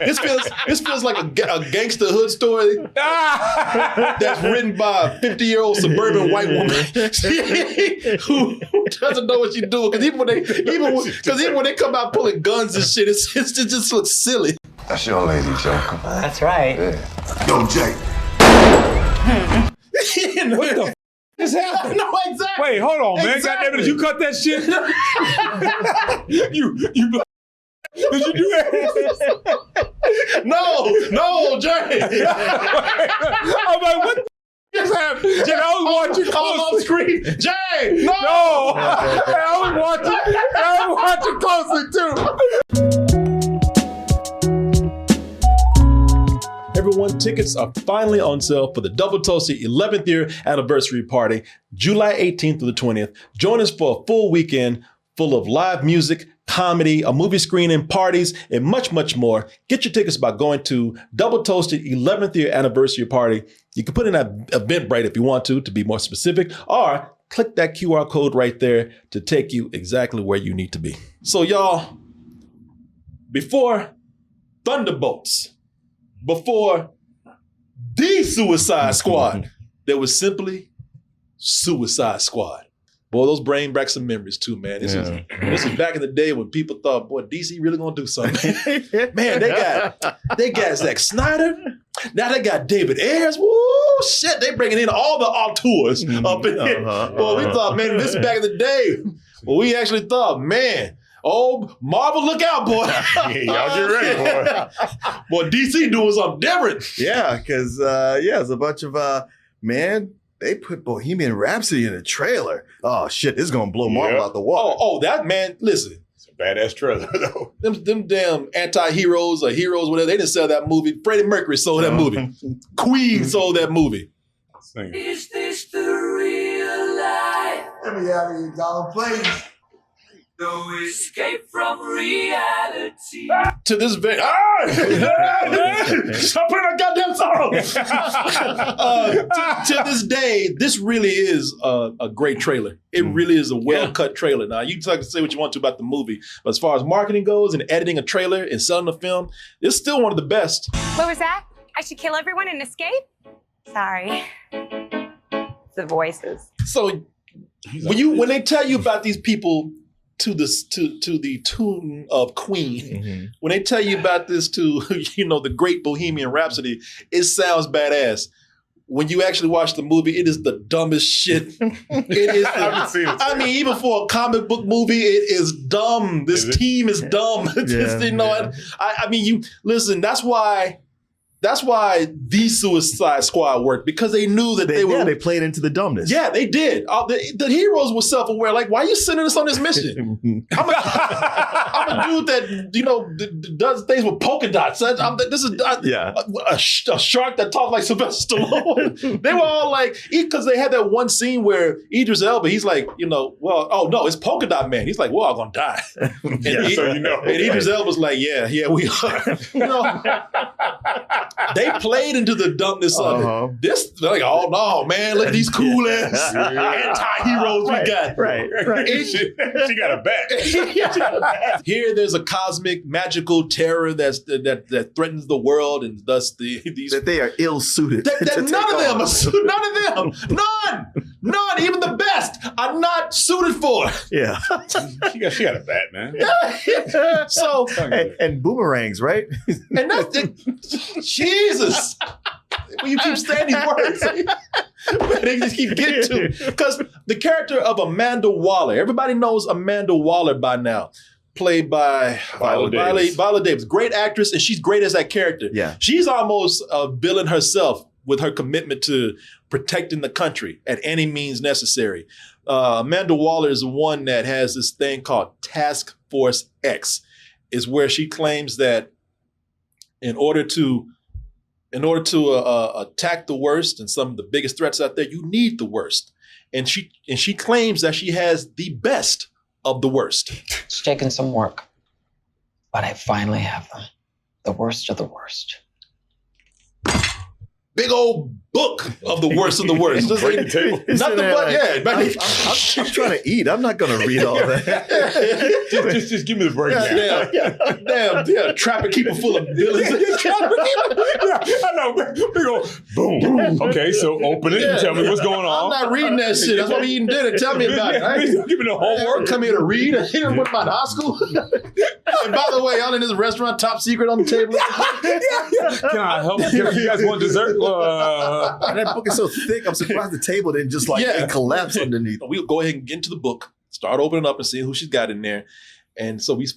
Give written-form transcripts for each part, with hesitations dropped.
this feels like a gangster hood story that's written by a 50-year-old suburban white woman who doesn't know what she's doing. Because even when they come out pulling guns and shit, it just looks silly. That's your lady, Joker. That's right. Yeah. Yo, Jake. What the is happening? No, exactly. Wait, hold on, man. Exactly. Goddamn it, did you cut that shit? you did you do that? No, Jay. I'm like, what the is happening? Jay, I was watching off screen. Jay, no. I was watching closely too. Everyone, tickets are finally on sale for the Double Toasted 11th year anniversary party, July 18th to the 20th. Join us for a full weekend full of live music, comedy, a movie screening, parties, and much, much more. Get your tickets by going to Double Toasted 11th year anniversary party. You can put in that Eventbrite if you want to be more specific, or click that QR code right there to take you exactly where you need to be. So y'all, before Thunderbolts, before the Suicide Squad, there was simply Suicide Squad. Boy, those bring back some memories too, man. This is back in the day when people thought, boy, DC really gonna do something. Man, they got Zack Snyder. Now they got David Ayers. Woo, shit, they bringing in all the auteurs up in here. Boy, we thought, man, this is back in the day. Well, we actually thought, man, oh, Marvel, look out, boy. Y'all get ready, boy. Boy, DC doing something different. Yeah, because, it's a bunch of, they put Bohemian Rhapsody in a trailer. Oh, shit, this is going to blow Marvel out the water. Oh, that, man, listen. It's a badass trailer, though. Them damn anti-heroes or heroes, whatever, they didn't sell that movie. Freddie Mercury sold that movie. Queen sold that movie. Is this the real life? Let me have you, dollar, please. No escape from reality. To this very stop playing that goddamn song. To this day, this really is a great trailer. It really is a well-cut trailer. Now, you can say what you want to about the movie, but as far as marketing goes and editing a trailer and selling a film, it's still one of the best. What was that? I should kill everyone and escape? Sorry. The voices. So when they tell you about these people to the tune of Queen, when they tell you about this to the great Bohemian Rhapsody, it sounds badass. When you actually watch the movie, it is the dumbest shit. It is. I mean, even for a comic book movie, it is dumb. This team is dumb. I mean, you listen. That's why the Suicide Squad worked, because they knew that they played into the dumbness. Yeah, they did. The heroes were self-aware. Like, why are you sending us on this mission? I'm a dude that does things with polka dots. This is a shark that talks like Sylvester Stallone. They were all like, because they had that one scene where Idris Elba, he's like, it's Polka Dot Man. He's like, we're all gonna die. And Idris Elba's like, yeah, we are. They played into the dumbness of it. They're like, oh no, man, look at these cool ass anti-heroes we got. Right. She got a bat. Here, there's a cosmic, magical terror that threatens the world, and thus these that they are ill-suited. None of them are suited. None of them. None. Even the best are not suited for. Yeah. She got a bat, man. So and boomerangs, right? And that's Jesus. When you keep saying these words, they just keep getting to it. Because the character of Amanda Waller, everybody knows Amanda Waller by now, played by Viola Davis. Great actress, and she's great as that character. Yeah. She's almost a villain herself with her commitment to protecting the country at any means necessary. Amanda Waller is the one that has this thing called Task Force X, is where she claims that in order to attack the worst and some of the biggest threats out there, you need the worst. And she claims that she has the best of the worst. It's taken some work, but I finally have them. The worst of the worst. big old book of the worst of the worst. Just like, nothing but I'm trying to eat. I'm not going to read all that. just give me the breakdown. Damn, trapper keeper full of villains. I know. Big old boom. Okay, so open it and tell me what's going on. I'm not reading that shit. That's why we eating dinner. Tell me about it. Give me the homework. Come here to read. I hear what about high school. And by the way, y'all in this restaurant, top secret on the table. Can I help you? You guys want dessert? That book is so thick. I'm surprised the table didn't just collapse underneath. We'll go ahead and get into the book, start opening up and see who she's got in there. And so we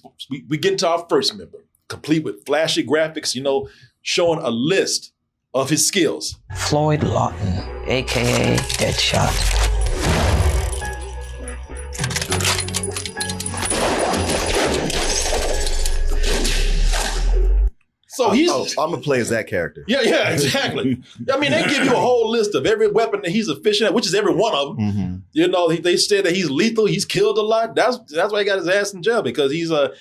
get into our first member, complete with flashy graphics, showing a list of his skills. Floyd Lawton, a.k.a. Deadshot. So he's... I'm going to play as that character. Yeah, exactly. I mean, they give you a whole list of every weapon that he's efficient at, which is every one of them. Mm-hmm. They said that he's lethal. He's killed a lot. That's why he got his ass in jail, because he's the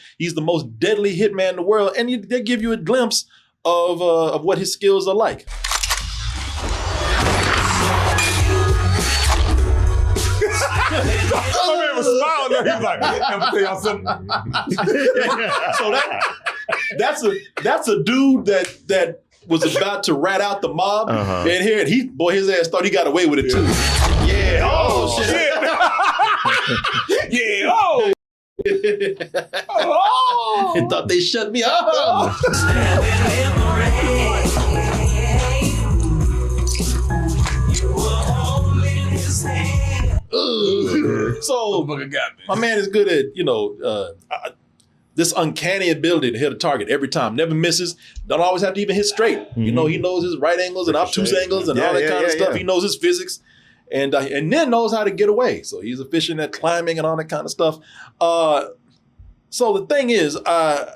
most deadly hitman in the world. And they give you a glimpse of what his skills are like. My man was smiling. He was like, "I'm gonna tell y'all something." So that's a dude that was about to rat out the mob, and here his ass thought he got away with it too. Yeah. Oh shit. Yeah. Oh. They thought they shut me up. So my man is good at this uncanny ability to hit a target every time, never misses. Don't always have to even hit straight. Mm-hmm. He knows his right angles and obtuse angles and all that kind of stuff. Yeah. He knows his physics, and then knows how to get away. So he's efficient at climbing and all that kind of stuff. So the thing is, I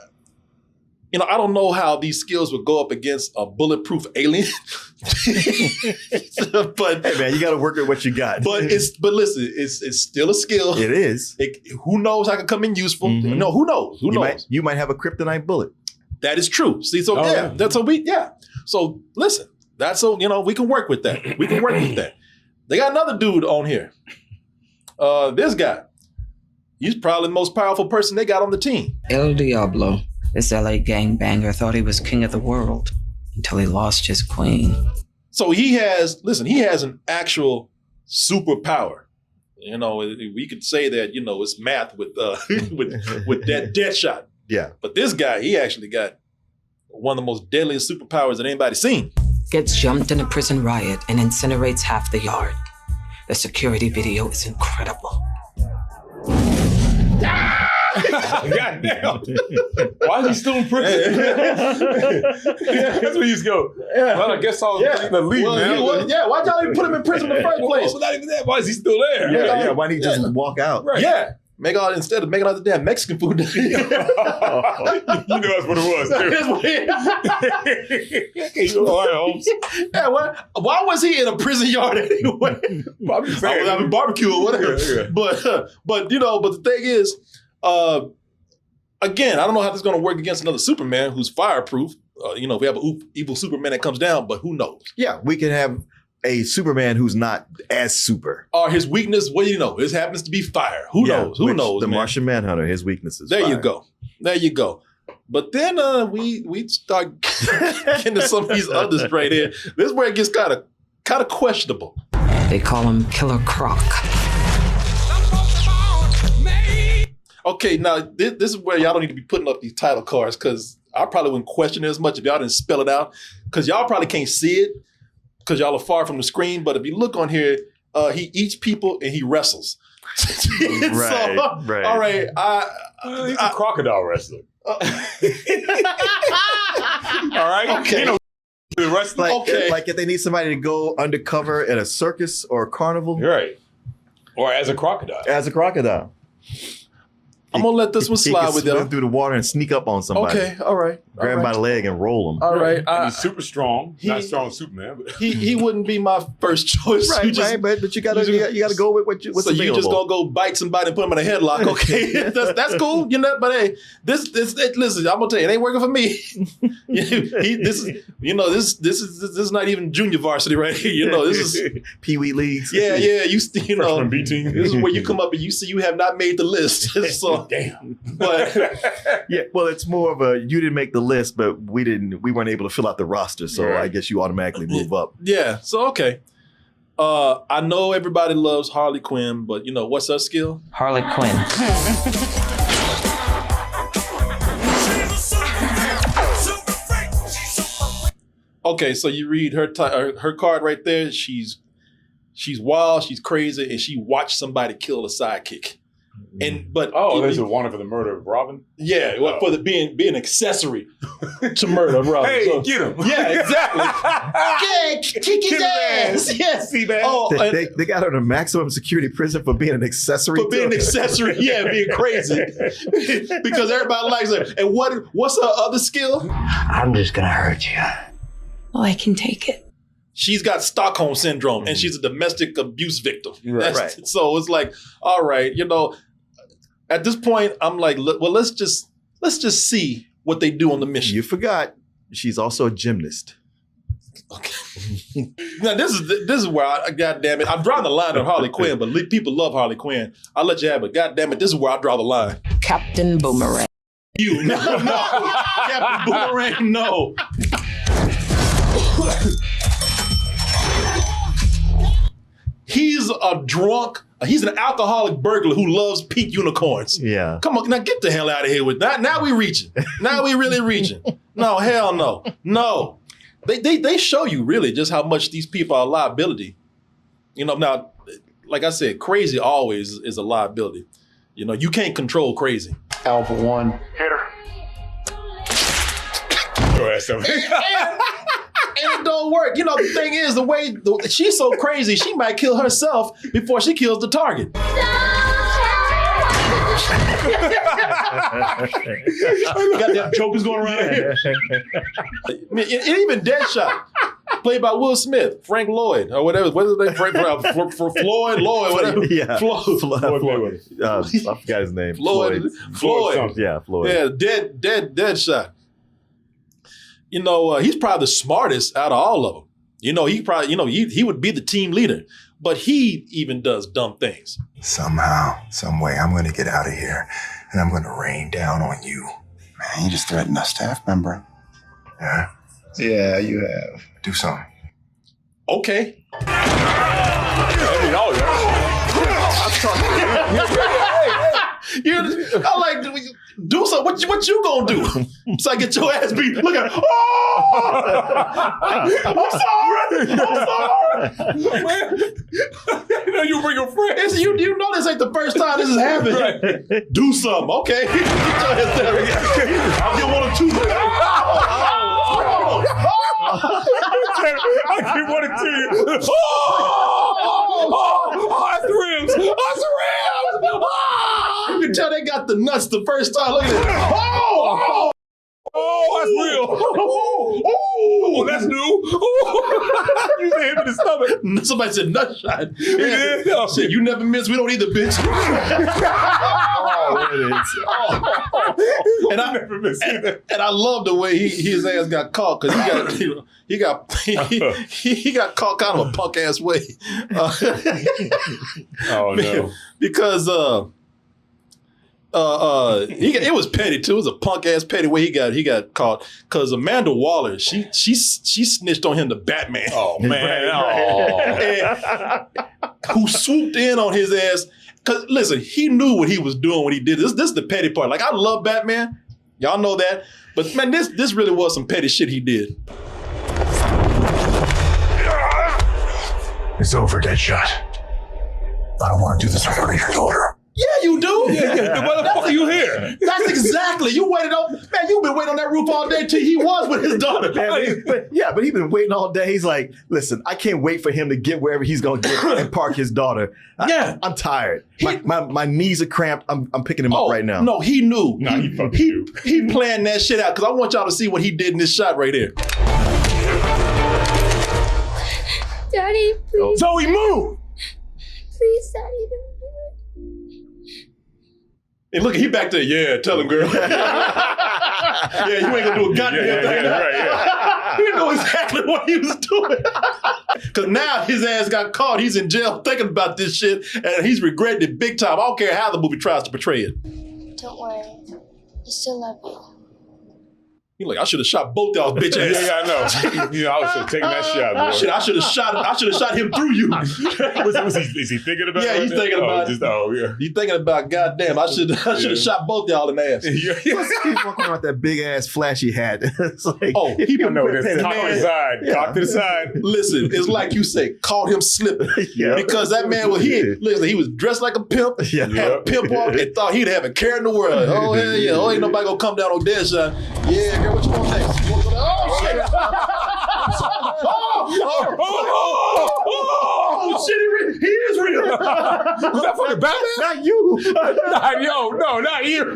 don't know how these skills would go up against a bulletproof alien. But hey man, you got to work with what you got. But listen, it's still a skill. It is. Who knows how it can come in useful? Mm-hmm. No, who knows? Who knows? You might have a kryptonite bullet. That is true. See, so that's what we So listen, that's so we can work with that. We can work with that. They got another dude on here. This guy. He's probably the most powerful person they got on the team. El Diablo. This LA gangbanger thought he was king of the world until he lost his queen. So he has an actual superpower. We could say that, it's math with that Deadshot. Yeah. But this guy, he actually got one of the most deadliest superpowers that anybody's seen. Gets jumped in a prison riot and incinerates half the yard. The security video is incredible. God damn. Why is he still in prison? That's where he's go. Well, I guess I'll leave, man. Why'd y'all even put him in prison in the first place? Well, not even that. Why is he still there? Yeah. Why didn't he just walk out? Right. Yeah. Instead of making all the damn Mexican food. You know that's what it was, too. All right, Holmes. Yeah, why was he in a prison yard anyway? I was having barbecue or whatever. Yeah. But the thing is, again, I don't know how this is going to work against another Superman who's fireproof. If we have an evil Superman that comes down, but who knows? Yeah, we can have a Superman who's not as super. Or his weakness, this happens to be fire. Who knows? Who knows? The Martian Manhunter, his weakness is There fire. you go. But then we start getting to some of these others right here. This is where it gets kind of questionable. They call him Killer Croc. Okay, now this is where y'all don't need to be putting up these title cards, because I probably wouldn't question it as much if y'all didn't spell it out, because y'all probably can't see it because y'all are far from the screen. But if you look on here, he eats people and he wrestles. Right. All right. He's a crocodile wrestler. All right. Okay. Like if they need somebody to go undercover at a circus or a carnival. Right. Or as a crocodile. I'm gonna let this one slide with swim y'all through the water and sneak up on somebody. Okay, all right. grab him by the leg and roll him. All right. And he's super strong. Not strong as Superman, but he wouldn't be my first choice. Right, but you gotta go with what's so available. you just gonna go bite somebody and put them in a headlock? Okay, that's cool. You know, but hey, listen, I'm gonna tell you, it ain't working for me. This is not even junior varsity right here. You know, this is Pee Wee leagues. Yeah. You know, freshman B team. this is where you come up and you see you have not made the list. So Damn. but Yeah, well, it's more of a you didn't make the list, but we weren't able to fill out the roster, so Right. I guess you automatically move up. yeah, so okay. I know everybody loves Harley Quinn, but you know what's her skill? Harley Quinn. Okay, so you read her card right there. She's wild, she's crazy, and she watched somebody kill a sidekick. But there's a warrant for the murder of Robin. Yeah, for the being accessory to murder of Robin. Hey, So- get him! Yeah, exactly. Yeah, kick his ass. Yes. Seabass. Oh, They got her in a maximum security prison for being an accessory. for being an accessory, being crazy, because everybody likes her. And what's her other skill? I'm just gonna hurt you. Oh, I can take it. She's got Stockholm syndrome, and she's a domestic abuse victim. Right. So it's like, all right, you know, at this point, I'm like, well, let's just see what they do on the mission. You forgot she's also a gymnast. Okay. Now this is where God damn it, I'm drawing the line on Harley Quinn, but people love Harley Quinn. I'll let you have it. God damn it, this is where I draw the line. Captain Boomerang. You no, Captain Boomerang, no. He's a drunk. He's an alcoholic burglar who loves pink unicorns. Yeah. Come on, now get the hell out of here with that. Now we reaching. Now we really reaching. No, hell no. No. They show you really just how much these people are a liability. You know, now, like I said, crazy always is a liability. You know, you can't control crazy. Alpha 1. Hit her. Your ass over. And it don't work. You know, the thing is, she's so crazy, she might kill herself before she kills the target. Goddamn jokers going around here. And even Deadshot, played by Will Smith, Frank Lloyd, or whatever. What is they Frank for Floyd, whatever. Yeah. Floyd. I forgot his name. Floyd. Yeah, Floyd. Yeah, Deadshot. You know, he's probably the smartest out of all of them. You know, he would be the team leader, but he even does dumb things. Somehow, some way, I'm going to get out of here, and I'm going to rain down on you. Man, you just threatened a staff member. Yeah? Yeah, you have. Do something. Okay. I like do something. What you gonna do? So I get your ass beat. Look at. I'm sorry. You know you bring your friends. You know this ain't the first time this has happened. Right. Do something, okay? Get your ass down. I'll get one or two. I give one to you. That's the rims. That's the rims. You can tell they got the nuts the first time. Look at it. That's real. Oh, that's new. You hit him in the stomach. Somebody said nut shot. Yeah. Shit, you never miss. We don't either, bitch. And I never miss either. And I love the way his ass got caught because he got caught kind of a punk ass way. Oh no! Because it was petty too. It was a punk ass petty way he got caught. Because Amanda Waller, she snitched on him to Batman. Oh man! Who swooped in on his ass. Because listen, he knew what he was doing when he did this. This is the petty part. Like I love Batman, y'all know that. But man, this really was some petty shit he did. It's over, Deadshot. I don't want to do this in front of your daughter. Yeah, you do. Yeah. Why the fuck are you here? That's exactly. You waited on, man, you've been waiting on that roof all day till he was with his daughter. But he's been waiting all day. He's like, listen, I can't wait for him to get wherever he's going to get and park his daughter. I'm tired. My knees are cramped. I'm picking him up right now. No, he knew. Nah, he planned that shit out because I want y'all to see what he did in this shot right here. Daddy, please. Zoe, move! Please, Daddy, don't do it. And look, he back there, yeah, tell him, girl. Yeah, you ain't gonna do a goddamn thing. Right. He knew exactly what he was doing. Because now his ass got caught. He's in jail thinking about this shit, and he's regretting it big time. I don't care how the movie tries to portray it. Don't worry. I still love you. He like, I should have shot both y'all bitch ass. Yeah, I know. I should have taken that shot, boy. Shit, I should have shot him through you. Is he thinking about it? Yeah, he's thinking about it. He's thinking about, goddamn, I should have shot both y'all in the ass. He's walking around with that big ass flashy hat. It's like, he I know this. Cock to the side. Yeah. Cock to the side. Listen, it's like you say, caught him slipping. Yeah. Because that man was he was dressed like a pimp, had a pimp walk, and thought he'd have a care in the world. Oh, hell yeah. Oh, ain't nobody gonna come down on Deadshot. Yeah, girl, what you want next? Oh, shit. Oh, shit, he is real. Was that fucking Batman? Not you. Not you.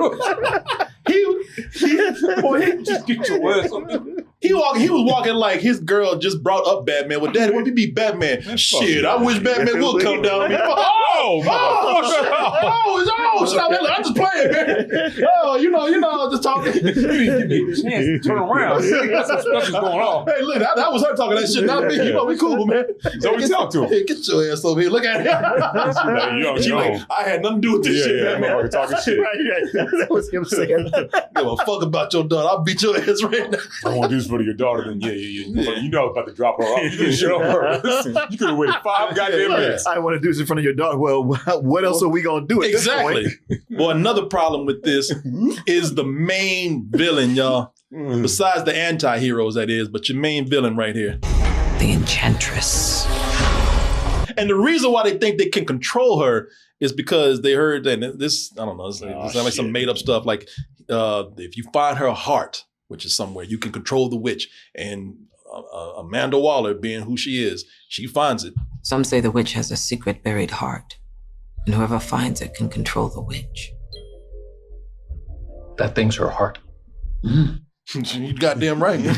Just get your ass up there. He was walking like his girl just brought up Batman. Well, Daddy, what if he be Batman? Shit, I wish Batman would come down on me. I'm just playing, man. Oh, you know, just talking. You didn't give me a chance to turn around. That's what's going on. Hey, look, that was her talking that shit, not me. You know, we cool, man. So we talk to him. Hey, get your ass over here. Look at him. She like, I had nothing to do with this shit, man. Motherfucker talking shit. That was him saying. Give a fuck about your daughter. I'll beat your ass right now. I want to do this for your daughter. Then yeah. You know I was about to drop her off. You could have shit on her. You could have waited 5 goddamn minutes. I want to do this in front of your daughter. Well, what else are we gonna do at this point? Well, another problem with this is the main villain, y'all. Besides the anti-heroes, that is, but your main villain right here. The Enchantress. And the reason why they think they can control her is because they heard that this, I don't know, it's like some made up stuff. Like if you find her heart, which is somewhere, you can control the witch. And Amanda Waller, being who she is, she finds it. Some say the witch has a secret buried heart, and whoever finds it can control the witch. That thing's her heart. You goddamn right. So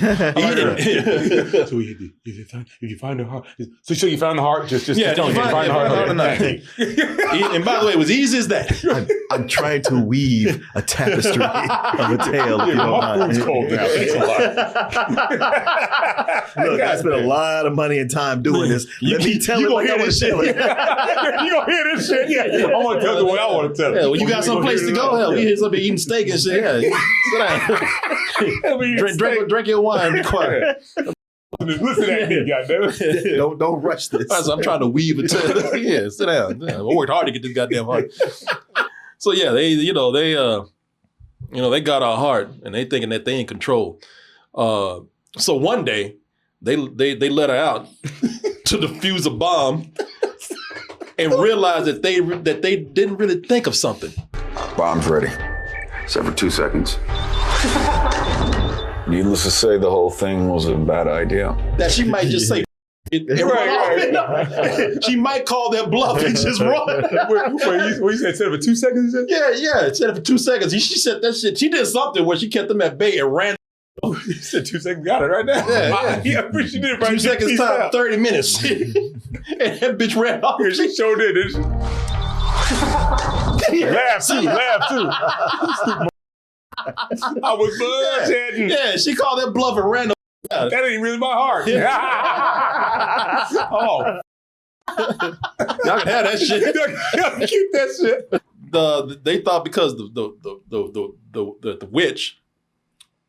if you find her heart, so you found the heart. Just yeah, tell me, find the heart. And by the way, it was easy as that. I'm trying to weave a tapestry of a tale. If you don't my mind. food's cold now. Thanks a lot. Look, I spent a lot of money and time doing this. Let me tell you it like I hear want this to shit. tell it. You gonna hear this shit? Yeah. I want to tell it the way I want to tell it. Yeah, well, you got some place to go. Hell, we here somebody eating steak and shit. Yeah, sit down. Drink your wine. Be quiet. Listen at me, goddammit. Don't rush this. I'm trying to weave it to yeah, sit down. Yeah, I worked hard to get this goddamn heart. So yeah, they got our heart and they thinking that they in control. So one day they let her out to defuse a bomb and realized that they didn't really think of something. Bomb's ready. Except for 2 seconds. Needless to say, the whole thing was a bad idea. That she might just say right. She might call that bluff and just run. What you said? Instead of 2 seconds? Yeah. Instead of 2 seconds. She said that shit. She did something where she kept them at bay and ran. You said 2 seconds. Got it right now. Yeah. She did it right. 2 seconds time, 30 minutes. And that bitch ran off. Yeah, she sure did, didn't she? Laugh too. I was bullshitting. Yeah, she called that bluff and ran. That ain't really my heart. Oh. Y'all can have that shit. Keep that shit. They thought because the witch,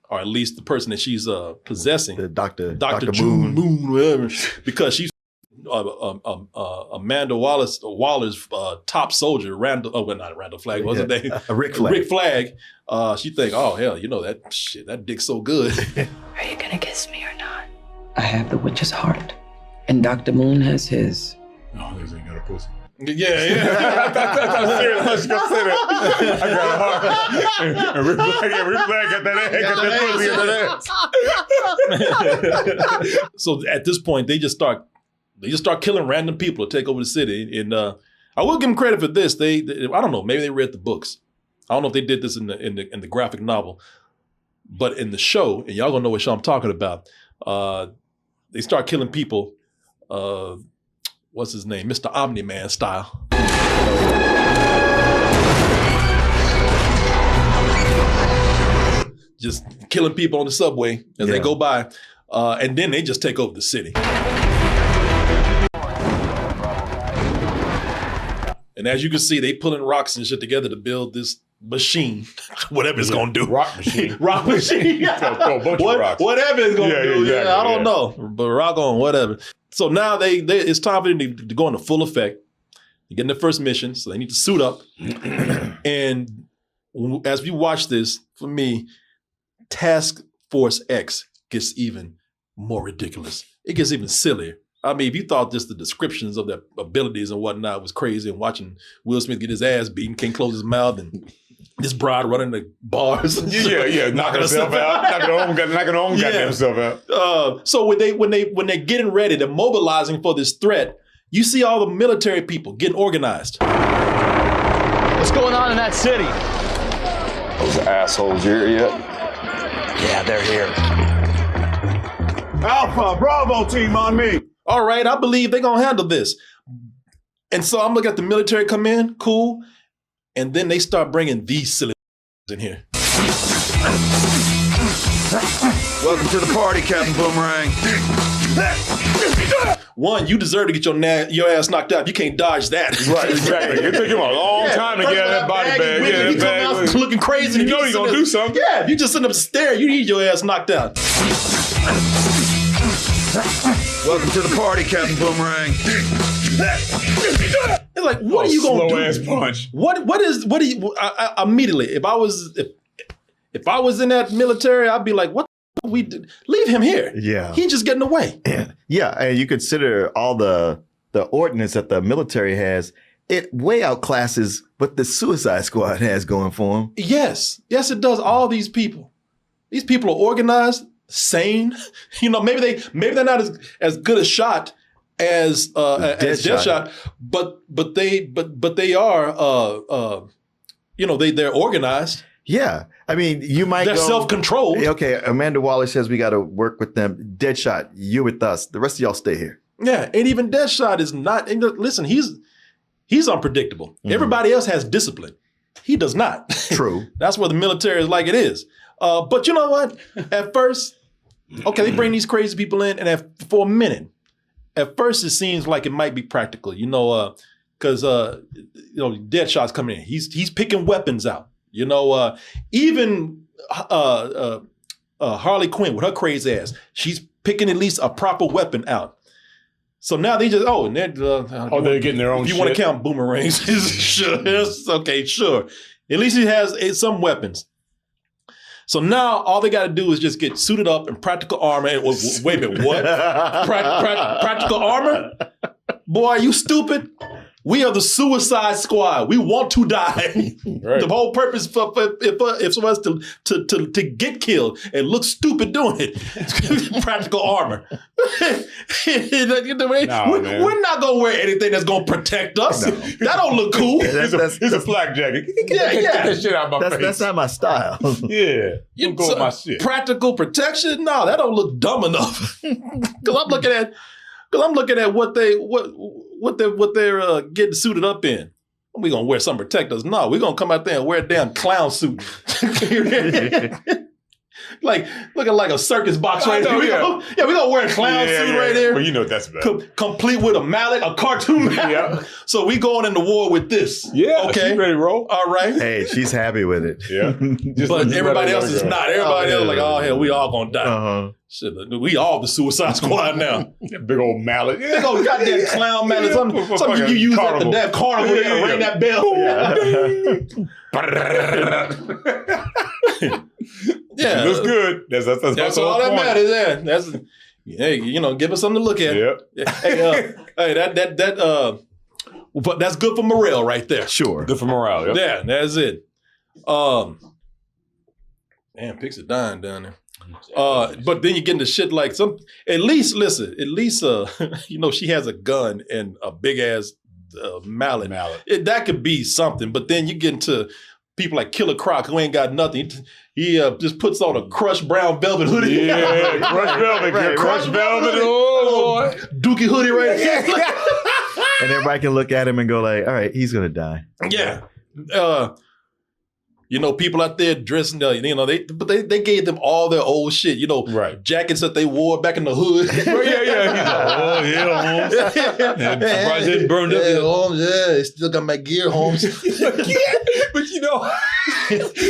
or at least the person that she's possessing, The Dr. Moon, whatever, because she's Amanda Waller's top soldier, not Randall Flagg, what's his name? Rick Flag. Rick Flag. She think, oh hell, that dick's so good. Are you gonna kiss me or not? I have the witch's heart, and Dr. Moon has his. No, this ain't got a pussy. Yeah. I'm serious. Let's go say that. I got a heart. And Rick Flag got that ass. So at this point, they just start killing random people to take over the city. And I will give them credit for this. They I don't know, maybe they read the books. I don't know if they did this in the graphic novel, but in the show, and y'all gonna know what show I'm talking about. They start killing people. What's his name? Mr. Omni-Man style. Just killing people on the subway as they go by. And then they just take over the city. And as you can see, they pulling rocks and shit together to build this machine, whatever it's gonna do. Rock machine. Rock machine. Throw a bunch of rocks. Whatever it's gonna do. Exactly, I don't know. But rock on, whatever. So now it's time for them to go into full effect. They're getting their first mission, so they need to suit up. And as we watch this, for me, Task Force X gets even more ridiculous. It gets even sillier. I mean, if you thought just the descriptions of their abilities and whatnot was crazy, and watching Will Smith get his ass beaten, can't close his mouth, and this broad running the bars. Knocking herself out. Knocking her own goddamn self out. So when they're getting ready, they're mobilizing for this threat, you see all the military people getting organized. What's going on in that city? Those assholes here yet? Yeah, they're here. Alpha, Bravo team on me. All right, I believe they're going to handle this. And so I'm looking at the military come in, cool. And then they start bringing these silly in here. Welcome to the party, Captain Boomerang. One, you deserve to get your ass knocked out. You can't dodge that. Right, exactly. It took him a long time to get out of that body bag. He come out looking crazy. You know he's going to do something. Yeah, you just sitting up staring. You need your ass knocked out. Welcome to the party, Captain Boomerang. It's like, what are you gonna do? Slow ass punch. What do you immediately? If I was in that military, I'd be like, what the we did? Leave him here. Yeah. He's just getting away. Yeah, and you consider all the ordinance that the military has, it way outclasses what the Suicide Squad has going for them. Yes, it does. All these people are organized, sane. You know, maybe they're not as good a shot as Deadshot, but they are they're organized. Yeah, I mean, they're self-controlled. Okay, Amanda Waller says we got to work with them. Deadshot, you with us. The rest of y'all stay here. Yeah, and even Deadshot is not. And listen, he's unpredictable. Mm-hmm. Everybody else has discipline. He does not. True. That's where the military is like it is. But you know what? At first, okay, they bring these crazy people in, and for a minute, at first it seems like it might be practical, because Deadshot's coming in. He's picking weapons out. Even Harley Quinn with her crazy ass, she's picking at least a proper weapon out. So now they just they're getting their own. If you want to count boomerangs, sure, okay, sure. At least he has some weapons. So now all they got to do is just get suited up in practical armor. Wait a minute, what? Practical armor? Boy, are you stupid? We are the Suicide Squad. We want to die. Right. The whole purpose for us to get killed and look stupid doing it. Practical armor. We're not gonna wear anything that's gonna protect us. No. That don't look cool. It's a flak jacket. Get that shit out of my face. That's not my style. Yeah, you go with my shit. Practical protection? No, that don't look dumb enough. Because I'm looking at what they're getting suited up in. We gonna wear something to protect us? No, we're gonna come out there and wear a damn clown suit. Like looking like a circus box right there. We're gonna wear a clown suit right there. Well, you know what that's about. Complete with a mallet, a cartoon mallet. Yeah. So we going into war with this. Yeah, okay. She's ready to roll. All right. Hey, she's happy with it. Yeah. But everybody else is not. Everybody else like, oh hell, we all gonna die. Uh-huh. Shit, we all the Suicide Squad now. Big old mallet. Big old goddamn clown mallet. Something you use at the damn carnival to ring that bell. Yeah. It looks good. That's all that matters. Yeah. Give us something to look at. Yep. Hey, that But that's good for morale right there. Sure. Good for morale. Yep. Yeah, that's it. Man, picks it down there. But then you get into shit like at least you know, she has a gun and a big ass mallet. That could be something. But then you get into people like Killer Croc who ain't got nothing. He just puts on a crushed brown velvet hoodie. Yeah, crushed velvet. Right, crushed velvet. Oh, boy. Dookie hoodie right here. And everybody can look at him and go like, all right, he's going to die. Yeah. You know, people out there dressing, you know, they gave them all their old shit, you know, jackets that they wore back in the hood. Yeah. He's like, Holmes. I'm surprised it didn't burn up. Holmes, I still got my gear, Holmes. But you know,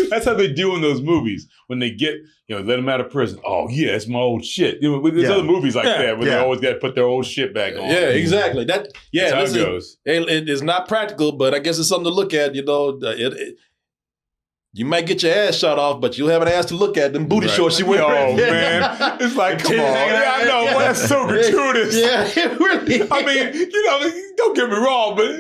that's how they do in those movies when they get, you know, let them out of prison. Oh yeah, it's my old shit. You know, there's other movies like that where they always got to put their old shit back on. Yeah, exactly. That's how it goes. It is not practical, but I guess it's something to look at. You know, you might get your ass shot off, but you'll have an ass to look at. Them booty shorts you wear. Oh, man. It's like, come on. Yeah, I know. Well, that's so gratuitous. Yeah, it really. I mean, you know, don't get me wrong, but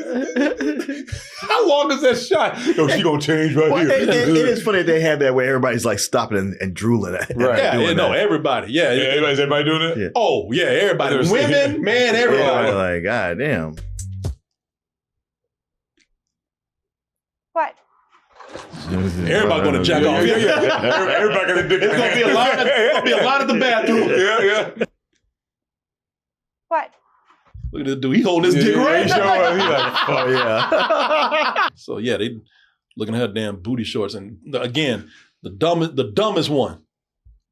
how long is that shot? No, she going to change right here. It is funny they have that where everybody's like stopping and drooling at it. Right. Yeah, no, everybody. Yeah. Everybody doing it? Yeah. Oh, yeah, everybody. Women, man, everybody. Like, God damn. What? Everybody going to jack off. Yeah. Everybody going to dig. It's going to be a lot at the bathroom. Yeah. What? Look at this dude. He holding his dick right now. He's like, oh, yeah. So, yeah, they looking at her damn booty shorts. And again, the dumbest one.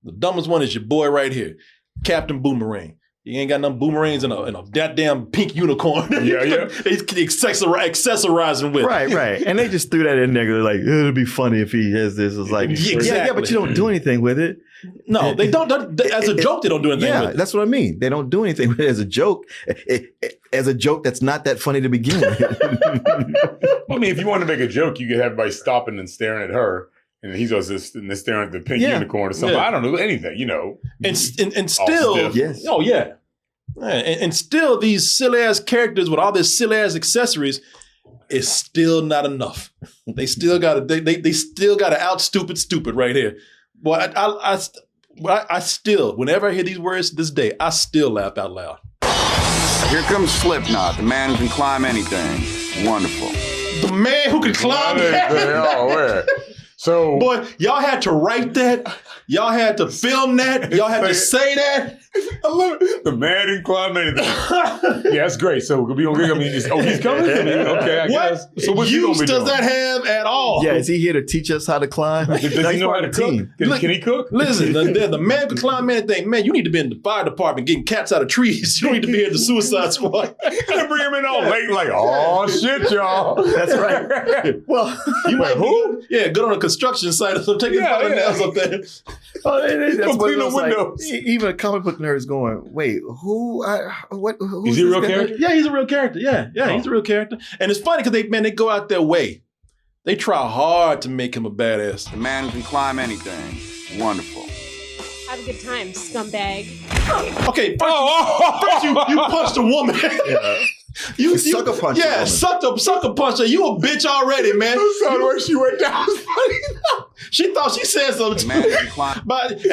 The dumbest one is your boy right here, Captain Boomerang. He ain't got no boomerangs and a goddamn pink unicorn. Yeah. He's accessorizing with. Right. And they just threw that in there. They're like, it'll be funny if he has this. It's like, yeah, but you don't do anything with it. No, they don't. As a joke, they don't do anything with it. That's what I mean. They don't do anything with it as a joke. As a joke that's not that funny to begin with. I mean, if you want to make a joke, you could have everybody stopping and staring at her. And he's also staring at the pink unicorn or something. I don't know, anything, you know. And still, yes. Oh, yeah. And still, these silly-ass characters with all their silly-ass accessories is still not enough. They still got to they still got to out stupid right here. Boy, I still, whenever I hear these words this day, I still laugh out loud. Here comes Slipknot, the man who can climb anything. Wonderful. The man who can climb anything. Oh, where? So, boy, y'all had to write that. Y'all had to film that. Y'all had to say that. I love it. The man didn't climb anything. Yeah, that's great. So we don't. I mean, he's coming. Okay, I guess. So what use does that have at all? Yeah, is he here to teach us how to climb? Does he know how to cook? Can he cook? Listen, the man can climb anything. Man, you need to be in the fire department getting cats out of trees. You don't need to be in the Suicide Squad. They bring him in all late, like, oh shit, y'all. That's right. Well, you might who? Good on a construction site or something. Take your nails up there. That's clean the windows. Like, even a comic book nerd is going, wait, who? Who's is he a real character? Yeah, he's a real character. Yeah, he's a real character. And it's funny because they go out their way. They try hard to make him a badass. The man who can climb anything. Wonderful. Have a good time, scumbag. Okay, first you punched a woman. Yeah. You sucker punch. Yeah, sucker puncher. You a bitch already, man. The way she went down was funny. She thought she said something. And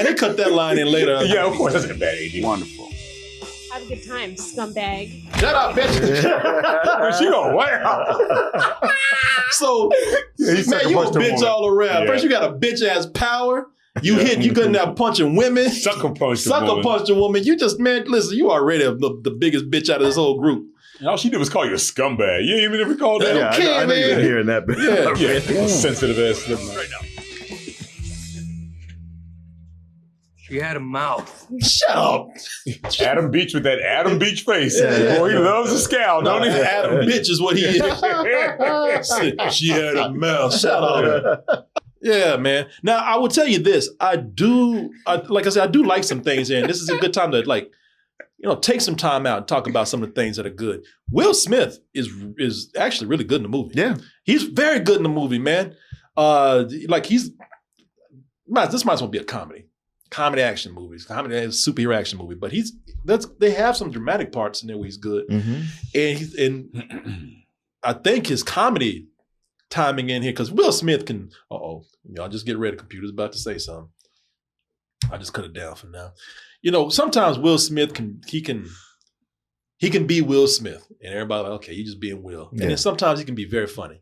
they cut that line in later. Yeah, of course. That's a bad idea. Wonderful. Have a good time, scumbag. Shut up, bitch. She go, wow. So, man, you a bitch all around. First, you got a bitch ass power. You couldn't have punching women. Sucker punch a woman. You just, man, listen, you already the biggest bitch out of this whole group. All she did was call you a scumbag. You ain't even ever called that. Yeah, I know you've been hearing that. Yeah. Sensitive ass right now. She had a mouth. Shut up. Adam Beach with that Adam Beach face. Yeah. Boy, he loves a scowl, don't he? Adam Bitch is what he is. She had a mouth. Shut up. Yeah, man. Now, I will tell you this. Like I said, I do like some things here. And this is a good time to, take some time out and talk about some of the things that are good. Will Smith is actually really good in the movie. Yeah. He's very good in the movie, man. This might as well be a comedy. comedy action movies, superhero action movie. But they have some dramatic parts in there where he's good, and I think his comedy timing in here because Will Smith can. Y'all just get ready. Computer's about to say something. I just cut it down for now. Sometimes Will Smith can be Will Smith, and everybody like, okay, you just being Will. And then sometimes he can be very funny.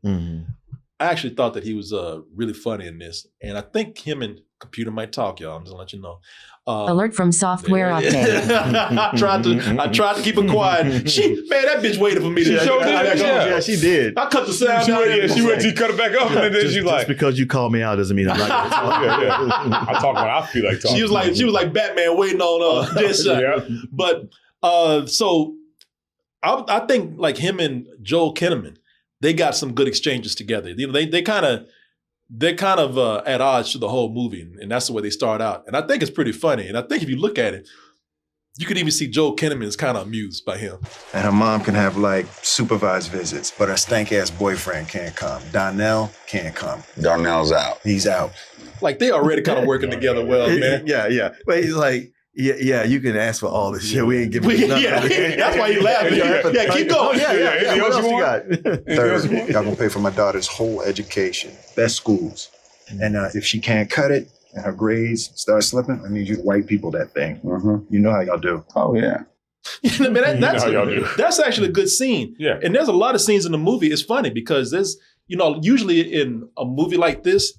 I actually thought that he was really funny in this, and I think him and Computer might talk, y'all. I'm just gonna let you know. Alert from software update. I tried to keep it quiet. That bitch waited for me to show Yeah, she did. I cut the sound. She went to cut it back up, and then she's like, just because you call me out doesn't mean I'm like it. I talk when I feel like talking. She was like Batman waiting on Deadshot. Yeah. But so I think like him and Joel Kinnaman, they got some good exchanges together. They're kind of at odds to the whole movie, and that's the way they start out. And I think it's pretty funny. And I think if you look at it, you could even see Joel Kinnaman is kind of amused by him. And her mom can have like supervised visits, but her stank-ass boyfriend can't come. Donnell can't come. Darnell's out. He's out. Like they already kind of working together well, man. Yeah. But he's like, yeah, you can ask for all this shit. We ain't giving you nothing. That's why you laughing. Yeah, keep going. Yeah. What else you got? Third, y'all gonna pay for my daughter's whole education. Best schools. And if she can't cut it and her grades start slipping, I need you to white people that thing. You know how y'all do. Oh, yeah. That's actually a good scene. Yeah. And there's a lot of scenes in the movie. It's funny because there's, usually in a movie like this,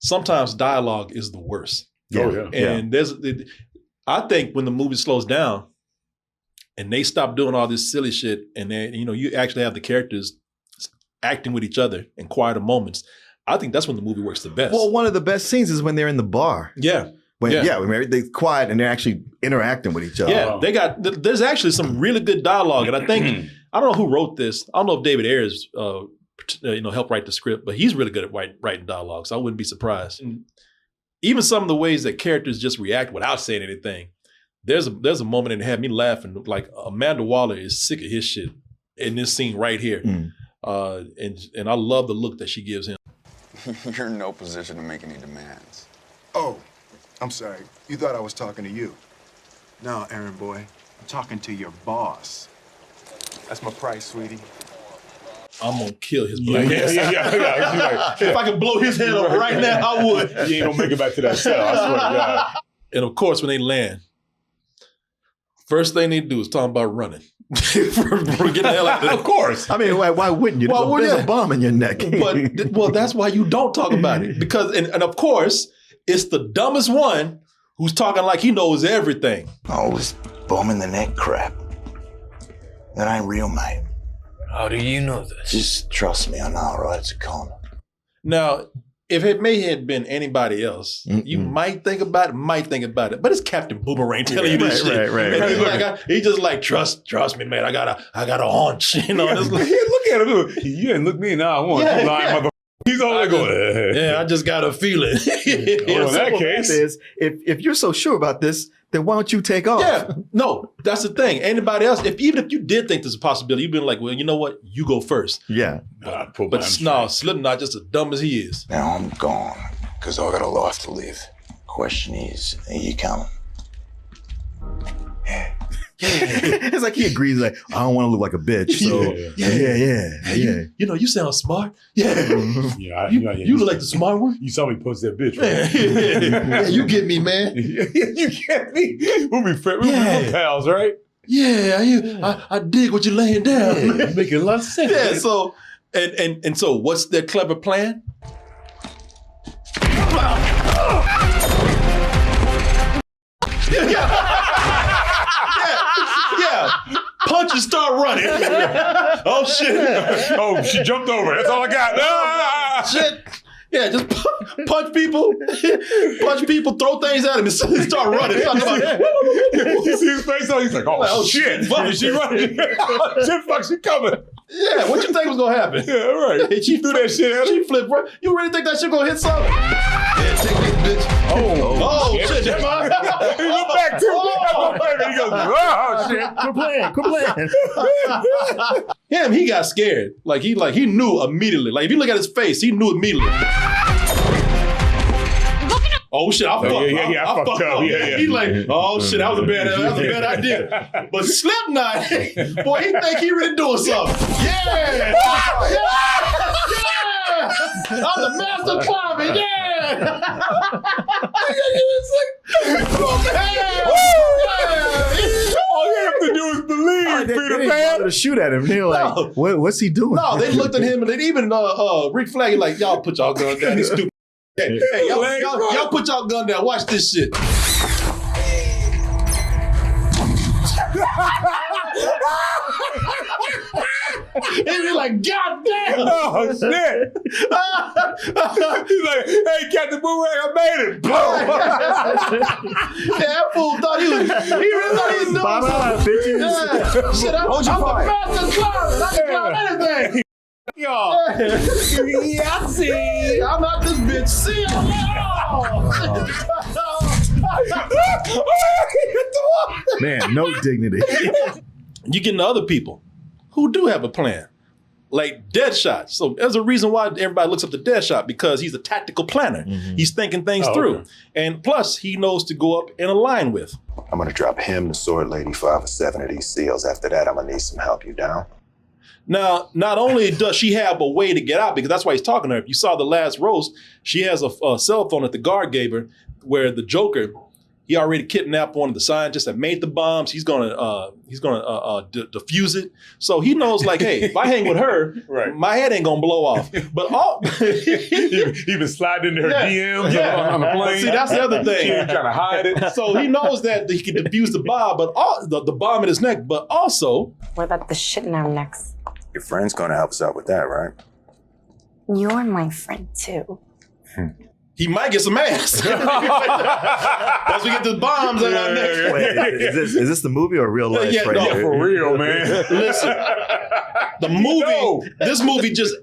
sometimes dialogue is the worst. And I think when the movie slows down and they stop doing all this silly shit and then, you actually have the characters acting with each other in quieter moments, I think that's when the movie works the best. Well, one of the best scenes is when they're in the bar. Yeah. When they're quiet and they're actually interacting with each other. Yeah, there's actually some really good dialogue. And I think, I don't know who wrote this. I don't know if David Ayers, helped write the script, but he's really good at writing dialogue. So I wouldn't be surprised. And even some of the ways that characters just react without saying anything. There's a moment that had me laughing. Like Amanda Waller is sick of his shit in this scene right here. And I love the look that she gives him. You're in no position to make any demands. Oh, I'm sorry. You thought I was talking to you. No, Aaron boy. I'm talking to your boss. That's my price, sweetie. I'm gonna kill his black ass. Yeah. If I could blow his head off right now, I would. You ain't gonna make it back to that cell, I swear to God. And of course, when they land, first thing they do is talk about running. for getting the hell out of there. Of course. I mean, why wouldn't you? There's a bomb in your neck. But that's why you don't talk about it. Because, and of course, it's the dumbest one who's talking like he knows everything. All this bomb in the neck crap. That ain't real, mate. How do you know this? Just trust me, I know, right? It's a con. Now, if it may have been anybody else, you might think about it, but it's Captain Boomerang telling you this shit. Right. And he's just like, trust me, man. I got a haunch. Look at him. You didn't look me now. I want you lying motherfucker. He's all like going, I just got a feeling. In that case, is if you're so sure about this, then why don't you take off? Yeah, no, that's the thing. Anybody else, even if you did think there's a possibility, you'd been like, well, you know what? You go first. Yeah. But Slipknot just as dumb as he is. Now I'm gone, because I got a life to live. Question is, are you coming? Yeah. It's like he agrees, like, I don't want to look like a bitch. So yeah. You sound smart. Yeah. You look like the smart one. You saw me punch that bitch, right? Yeah, you get me, man. You get me. We'll be friends. We'll be pals, right? Yeah, I dig what you're laying down. Yeah, making a lot of sense. Yeah, so and so what's their clever plan? Punches start running. Oh shit! Oh, she jumped over. That's all I got. Shit! Yeah, just punch people, throw things at him, and start running. You see his face on? He's like, "Oh shit! Fuck, is she running? Shit, fuck, she coming." Yeah, what you think was gonna happen? Yeah, all right. She threw that shit at him. She flipped. Right. You really think that shit gonna hit something? Yeah, take this bitch. Oh shit! He looked back too. He goes, "Oh shit! Quit playing." Him, he got scared. Like he knew immediately. Like if you look at his face, he knew immediately. oh shit, I fucked up. I fucked up. Yeah. He's like, oh shit, that was a bad idea. But Slipknot, boy, he think he really doing something. Yeah! I'm the master climber, yeah! All you have to do is believe, Peter Pan. To shoot at him. They're like, what's he doing? No, they looked at him and then even Rick Flag, like, y'all put y'all gun down. He's stupid. Hey, y'all put y'all gun down. Watch this shit. He be like, God damn! Oh shit! He's like, hey, Captain Boomerang, I made it! Yeah, that fool thought he really thought he was doing something. Yeah. Shit, I'm the master climber. I can climb anything. Y'all. Yahtzee! I'm not this bitch. See Man, no dignity. You get into other people who do have a plan, like Deadshot. So there's a reason why everybody looks up to Deadshot, because he's a tactical planner. Mm-hmm. He's thinking things through. Okay. And plus, he knows to go up and align with. I'm gonna drop him, the Sword Lady, 5 or 7 of these seals. After that, I'm gonna need some help. You down? Now, not only does she have a way to get out, because that's why he's talking to her. If you saw the last roast, she has a cell phone that the guard gave her, where the Joker, he already kidnapped one of the scientists that made the bombs. He's gonna defuse it. So he knows, like, hey, if I hang with her, right, my head ain't gonna blow off. But he been sliding into her DMs on the plane. See, that's the other thing. She ain't trying to hide it. So he knows that he can defuse the bomb, but the bomb in his neck. But also, what about the shit in our necks? Your friend's gonna help us out with that, right? You're my friend too. He might get some ass. Once we get the bombs in our neck. Wait, is this the movie or real life? Yeah, no, for real, man. Listen, this movie just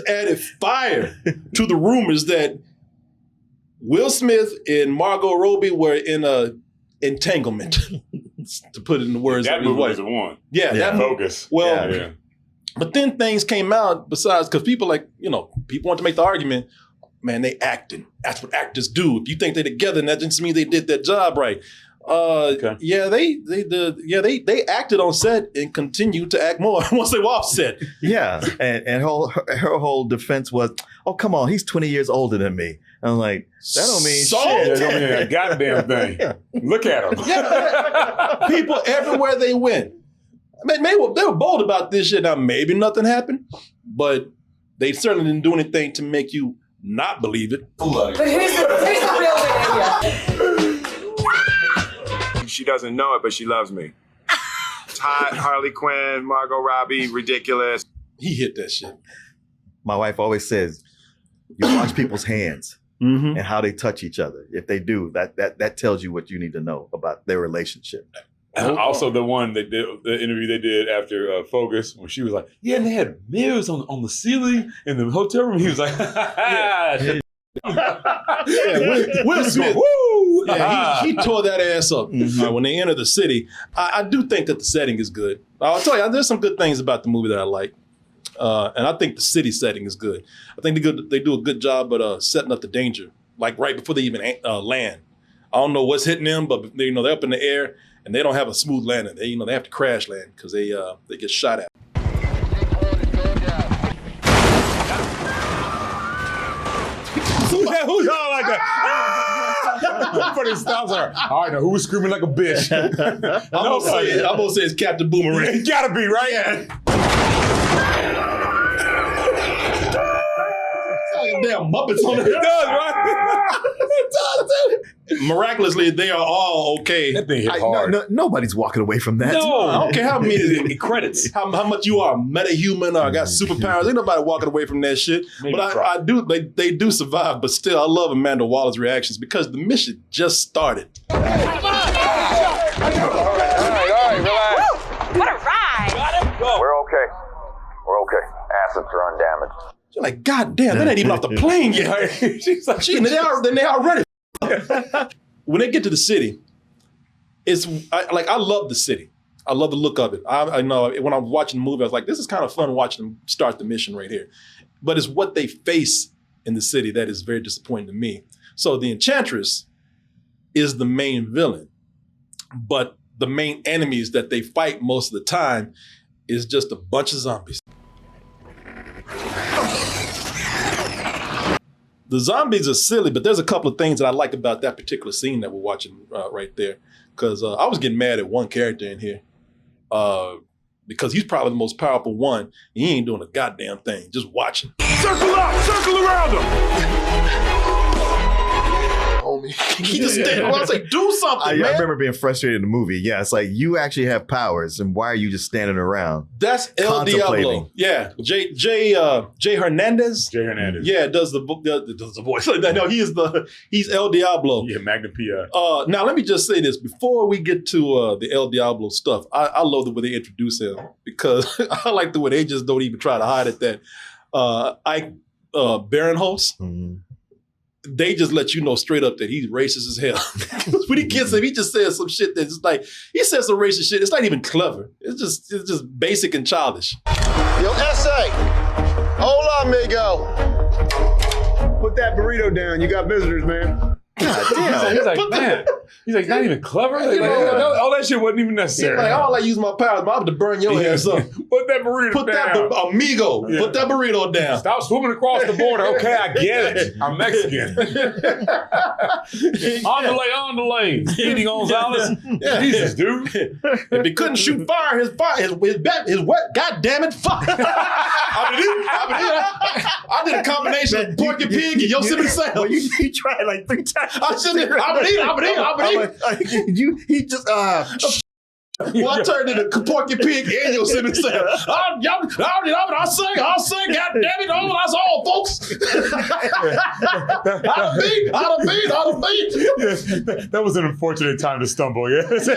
added fire to the rumors that Will Smith and Margot Robbie were in a entanglement, to put it in the words that of his movie wife. was the one. Yeah, that Focus. Well, yeah. But then things came out besides, because people want to make the argument, man, they acting. That's what actors do. If you think they're together, and that just means they did their job right. Okay. Yeah, they acted on set and continued to act more once they were off set. Yeah, and her whole defense was, oh, come on, he's 20 years older than me. I'm like, that don't mean shit. That don't mean a goddamn thing. Look at him. Yeah, people everywhere they went. I mean, they were bold about this shit. Now, maybe nothing happened, but they certainly didn't do anything to make you not believe it. But here's the real idea. She doesn't know it, but she loves me. It's hot, Harley Quinn, Margot Robbie, ridiculous. He hit that shit. My wife always says, you watch people's hands and how they touch each other. If they do, that tells you what you need to know about their relationship. And also the one that did the interview they did after Focus, when she was like, yeah, and they had mirrors on the ceiling in the hotel room. He was like, Will Smith. Woo! Yeah, he tore that ass up when they entered the city. I do think that the setting is good. I'll tell you, there's some good things about the movie that I like. And I think the city setting is good. I think they do a good job at setting up the danger, like right before they even land. I don't know what's hitting them, but they're up in the air. And they don't have a smooth landing. They have to crash land because they get shot at. Who's all like that? For the stops are, all right, now who's screaming like a bitch? I'm gonna say it's Captain Boomerang. It gotta be, right? Yeah. Damn Muppets on it. It does, right? It does, dude. Miraculously, they are all okay. That thing hit hard. Nobody's walking away from that. No, I don't care how many credits, how much you are metahuman or got superpowers. Ain't nobody walking away from that shit. Maybe but I do. They do survive. But still, I love Amanda Waller's reactions because the mission just started. All right, relax. What a ride! We're okay. We're okay. Assets are undamaged. She's like, God damn, that ain't even off the plane yet. She's like, they already. When they get to the city, I love the city. I love the look of it. I know when I'm watching the movie, I was like, this is kind of fun watching them start the mission right here. But it's what they face in the city that is very disappointing to me. So the Enchantress is the main villain, but the main enemies that they fight most of the time is just a bunch of zombies. The zombies are silly, but there's a couple of things that I like about that particular scene that we're watching right there. Because I was getting mad at one character in here because he's probably the most powerful one. He ain't doing a goddamn thing, just watching. Circle up, circle around him. Homie, he just standing around. I was like, do something, man. I remember being frustrated in the movie. Yeah, it's like, you actually have powers, and why are you just standing around? That's El Diablo. Yeah, Jay Hernandez. Jay Hernandez. Yeah, does the voice. No, he's El Diablo. Yeah, Magnum PI. Now let me just say this before we get to the El Diablo stuff. I love the way they introduce him because I like the way they just don't even try to hide it. That Ike Barinholtz. Mm-hmm. They just let you know straight up that he's racist as hell. When he gets him, he just says some shit that's just like, he says some racist shit. It's not even clever. It's just basic and childish. Yo, S.A. Hola, amigo. Put that burrito down. You got visitors, man. God damn. He's like, man. He's like, not even clever? All that shit wasn't even necessary. Like, I don't like using my powers, but I'm to burn your ass up. Put that burrito down. Put that, amigo. Yeah. Put that burrito down. Stop swimming across the border. Okay, I get it. I'm Mexican. On the lane. Speedy Gonzalez. Yeah. Jesus, dude. If he couldn't shoot fire, his what? God damn it, fuck. I did a combination of Porky Pig and Yosemite Sam. Well, you tried like 3 times. I shouldn't. He just well, I turned into Porky Pig and Yosemite Sam. I'll sing, God damn it, that's all, folks. I'd have beat. That was an unfortunate time to stumble, yes.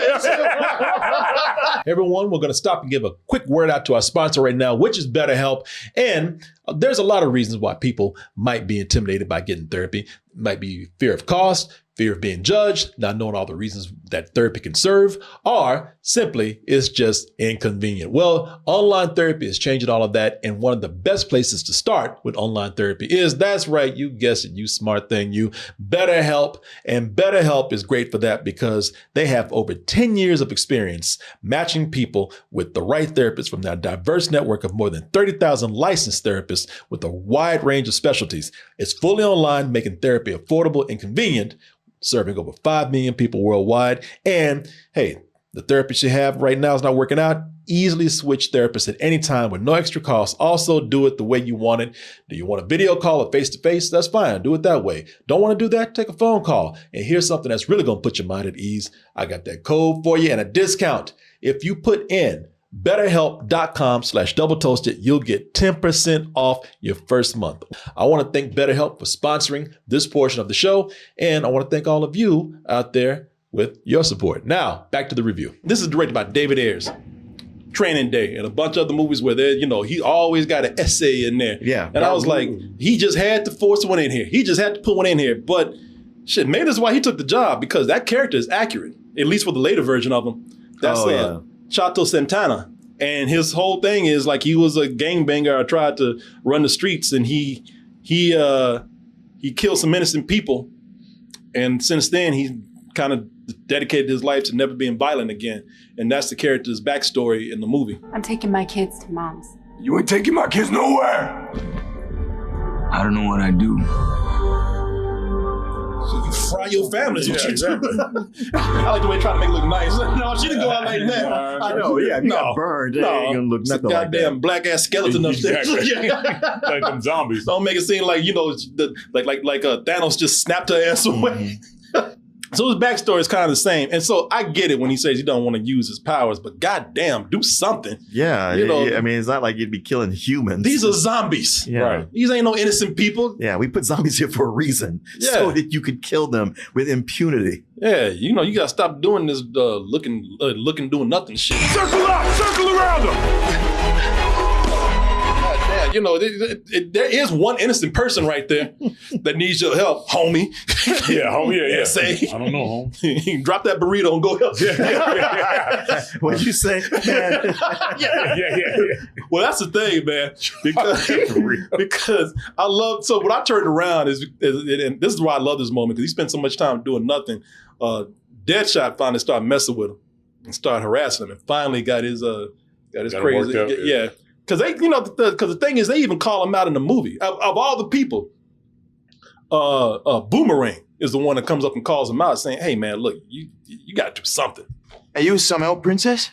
Everyone, we're going to stop and give a quick word out to our sponsor right now, which is BetterHelp. And there's a lot of reasons why people might be intimidated by getting therapy. It might be fear of cost, fear of being judged, not knowing all the reasons that therapy can serve, or simply it's just inconvenient. Well, online therapy is changing all of that. And one of the best places to start with online therapy is, that's right, you guessed it, you smart thing, you, BetterHelp. And BetterHelp is great for that because they have over 10 years of experience matching people with the right therapist from their diverse network of more than 30,000 licensed therapists with a wide range of specialties. It's fully online, making therapy affordable and convenient, serving over 5 million people worldwide. And hey, the therapist you have right now is not working out. Easily switch therapists at any time with no extra cost. Also, do it the way you want it. Do you want a video call or face-to-face? That's fine. Do it that way. Don't want to do that? Take a phone call. And here's something that's really going to put your mind at ease. I got that code for you and a discount. If you put in BetterHelp.com/doubletoasted, you'll get 10% off your first month. I want to thank BetterHelp for sponsoring this portion of the show, and I want to thank all of you out there with your support. Now, back to the review. This is directed by David Ayers. Training Day and a bunch of other movies where there, he always got an essay in there. Yeah. And I was like, he just had to force one in here. He just had to put one in here. But shit, maybe that's why he took the job, because that character is accurate, at least for the later version of him. That's Chato Santana. And his whole thing is like he was a gangbanger or tried to run the streets, and he killed some innocent people. And since then, he kind of dedicated his life to never being violent again. And that's the character's backstory in the movie. I'm taking my kids to mom's. You ain't taking my kids nowhere. I don't know what I do. Fry your family is what you do. I like the way they try to make it look nice. No, she didn't go out like that. I know, yeah. If you got burned, it ain't gonna look nothing like that. Goddamn black ass skeleton up there. Like them zombies. Don't make it seem like, like Thanos just snapped her ass away. So his backstory is kind of the same. And so I get it when he says he don't want to use his powers, but goddamn, do something. Yeah. I mean, it's not like you'd be killing humans. These are zombies. Yeah. Right. These ain't no innocent people. Yeah, we put zombies here for a reason. Yeah. So that you could kill them with impunity. Yeah, you gotta stop doing this looking, doing nothing shit. Circle up, circle around them. man, you know, there is one innocent person right there that needs your help, homie. Yeah, homie, yeah. Say, I don't know, homie. Drop that burrito and go help. What'd you say, man? Yeah. Well, that's the thing, man, because I love. So when I turned around and this is why I love this moment, because he spent so much time doing nothing. Deadshot finally started messing with him and started harassing him, and finally got his crazy. Yeah, because because the thing is, they even call him out in the movie. Of all the people, Boomerang is the one that comes up and calls him out, saying, "Hey, man, look, you got to do something." Are you some elf princess?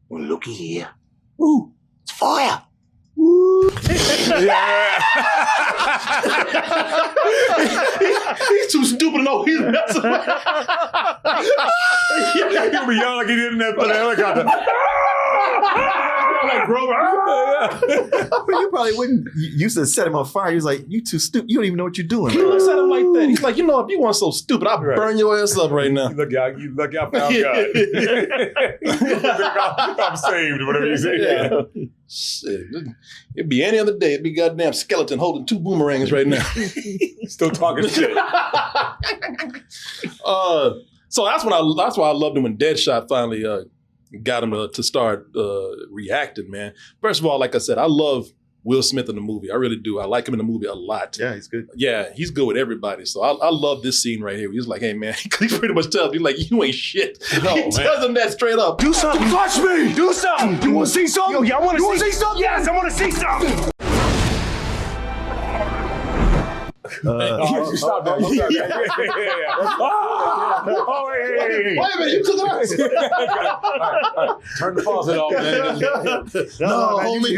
Well, looky here. Ooh, it's fire. He's too stupid to know he's messing with. He'll be yelling like he did in that helicopter. Like Grover. You probably wouldn't. You used to set him on fire. He was like, "You too stupid. You don't even know what you're doing." He looks at him like that. He's like, "You know, if you weren't so stupid, I'll burn your ass up right now." You look out found God. I'm saved, whatever you say. Yeah. Shit. It'd be any other day. It'd be goddamn skeleton holding 2 boomerangs right now. Still talking shit. So that's why I loved him when Deadshot finally got him to start reacting, man. First of all, like I said, I love Will Smith in the movie. I really do. I like him in the movie a lot. Yeah, he's good. Yeah, he's good with everybody. So I love this scene right here. He's like, "Hey, man," he pretty much tells me, like, "You ain't shit." No, he tells him that straight up. Do something. Touch me. Do something. You want to see something? Yo, y'all want to see something? Yes, I want to see something. Stop that. Wait a minute, you took it out. Turn the faucet off, man. No, homie.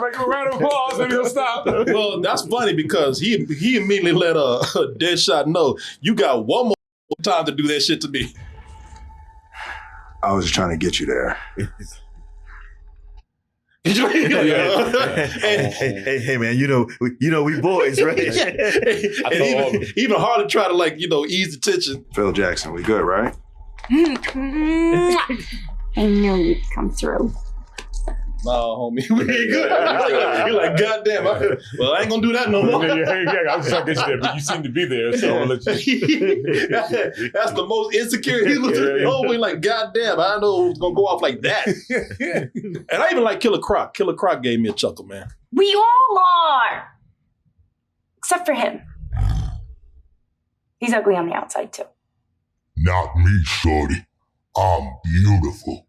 Make a round of applause and he'll stop. Well, that's funny because he immediately let Deadshot know, "You got one more time to do that shit to me." I was just trying to get you there. Hey, man, you know we boys, right? Even Harley tried to ease the tension. Phil Jackson, we good, right? I knew you'd come through. Nah, homie, we ain't good. You're like, "Goddamn, I ain't gonna do that no more." Yeah, I was trying to get you there, but you seem to be there, so I'll let you. That's the most insecure. He looked at the whole way like, "Goddamn, I know it's gonna go off like that." And I even like Killer Croc. Killer Croc gave me a chuckle, man. We all are. Except for him. He's ugly on the outside, too. Not me, shorty. I'm beautiful.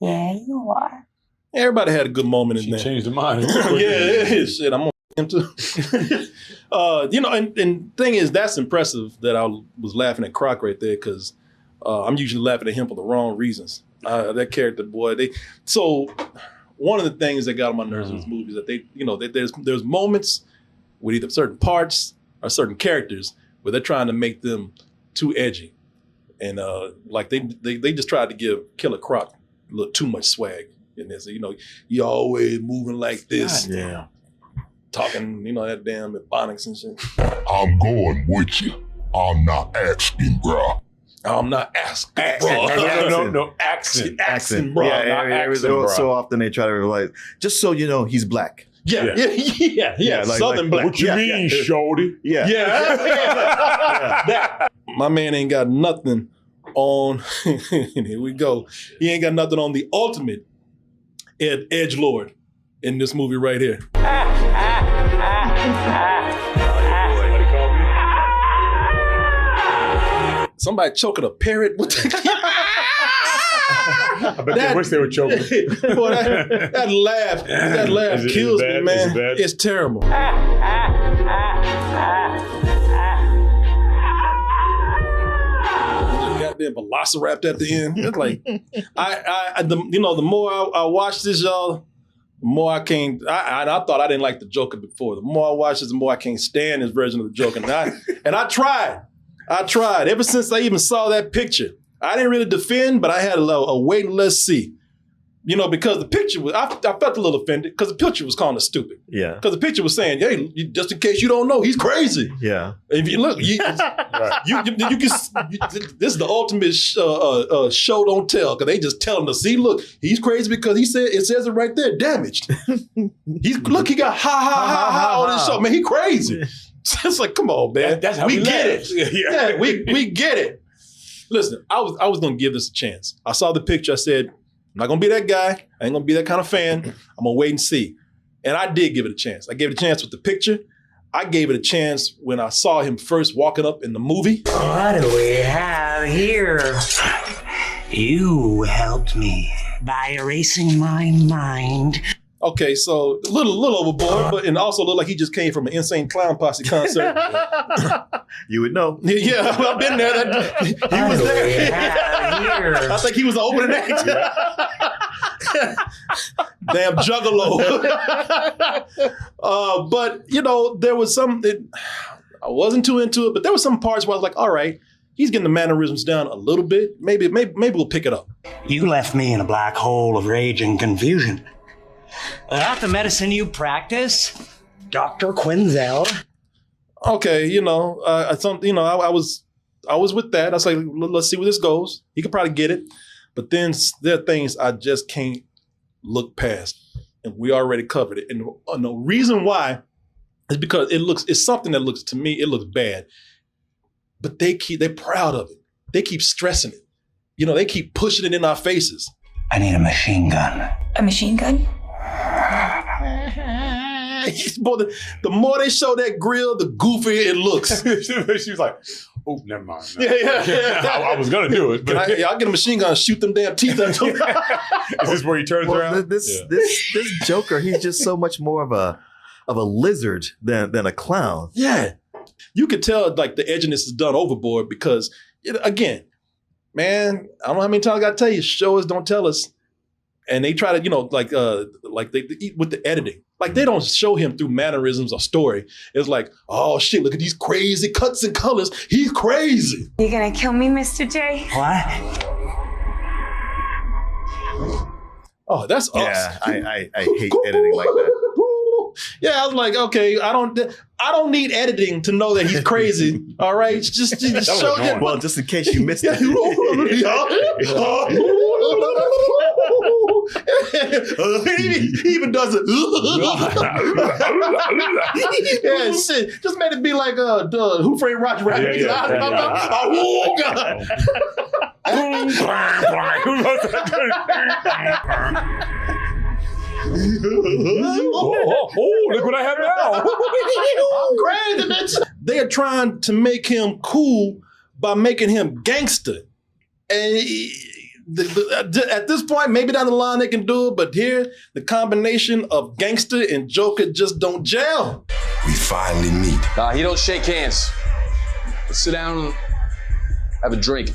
Yeah, you are. Everybody had a good moment in there. Changed the mind. Yeah, shit, I'm on him too. And thing is, that's impressive that I was laughing at Croc right there, because I'm usually laughing at him for the wrong reasons. That character, boy, so one of the things that got on my nerves in this movie is that there's moments with either certain parts or certain characters where they're trying to make them too edgy. And they just tried to give Killer Croc a little too much swag in this. You always moving like this. God, yeah. Talking, that damn ebonics and shit. I'm going with you. I'm not asking, bro. I'm not asking, bro. No, accent, bro. Yeah, so often they try to realize, just so you know, he's black. Yeah. Southern black. What you mean, shorty? Yeah. My man ain't got nothing on, and here we go. He ain't got nothing on the ultimate edgelord in this movie right here. Somebody choking a parrot. I bet they wish they were choking. Boy, that laugh kills me, man. It's terrible. Goddamn velociraptor at the end. It's like, the more I watch this, y'all, the more I can't. I thought I didn't like the Joker before. The more I watch this, the more I can't stand this version of the Joker. And I tried. Ever since I even saw that picture. I didn't really defend, but I had a wait and let's see. You know, because the picture was, I felt a little offended because the picture was calling us stupid. Yeah. Because the picture was saying, hey, just in case you don't know, he's crazy. Yeah. If you look, you can, this is the ultimate show don't tell, because they just telling us, see, look, he's crazy because it says it right there, damaged. Look, he got ha on his show. Man, he crazy. It's like, come on, man. That's how we get laugh. it. Yeah, we get it. Listen, I was gonna give this a chance. I saw the picture, I said, I'm not gonna be that guy. I ain't gonna be that kind of fan. I'm gonna wait and see. And I did give it a chance. I gave it a chance with the picture. I gave it a chance when I saw him first walking up in the movie. What do we have here? You helped me by erasing my mind. Okay, so a little overboard, but and also looked like he just came from an Insane Clown Posse concert. You would know. Yeah, well, I've been there. He was there. I think he was the opening act. Damn juggalo. But, you know, there was some, I wasn't too into it, but there were some parts where I was like, all right, he's getting the mannerisms down a little bit. Maybe we'll pick it up. You left me in a black hole of rage and confusion. Without the medicine you practice, Dr. Quinzel. Okay, you know, I was with that. I was like, let's see where this goes. He could probably get it. But then there are things I just can't look past. And we already covered it. And the reason why is because it's something that looks, to me, it looks bad. But they're proud of it. They keep stressing it. You know, they keep pushing it in our faces. I need a machine gun. A machine gun? Boy, the more they show that grill, the goofier it looks. She was like, oh, never mind. No. Yeah. I was going to do it. But I'll get a machine gun and shoot them damn teeth out. Is this where he turns around? This Joker, he's just so much more of a lizard than a clown. Yeah. You could tell like the edginess is done overboard because, again, man, I don't know how many times I got to tell you, show us, don't tell us. And they try to, you know, like they eat with the editing. Like they don't show him through mannerisms or story. It's like, oh shit, look at these crazy cuts and colors. He's crazy. You gonna kill me, Mr. J? What? Oh, that's us. Yeah, I hate editing like that. Yeah, I was like, okay, I don't need editing to know that he's crazy. All right, just show him. Well, just in case you missed it. He even does it. Yeah, shit. Just made it be like Who Framed Roger Rabbit? Oh God. Look what I have now. I'm crazy, bitch. They are trying to make him cool by making him gangster. And at this point, maybe down the line they can do it, but here, the combination of gangster and Joker just don't gel. We finally meet. He don't shake hands. Let's sit down and have a drink.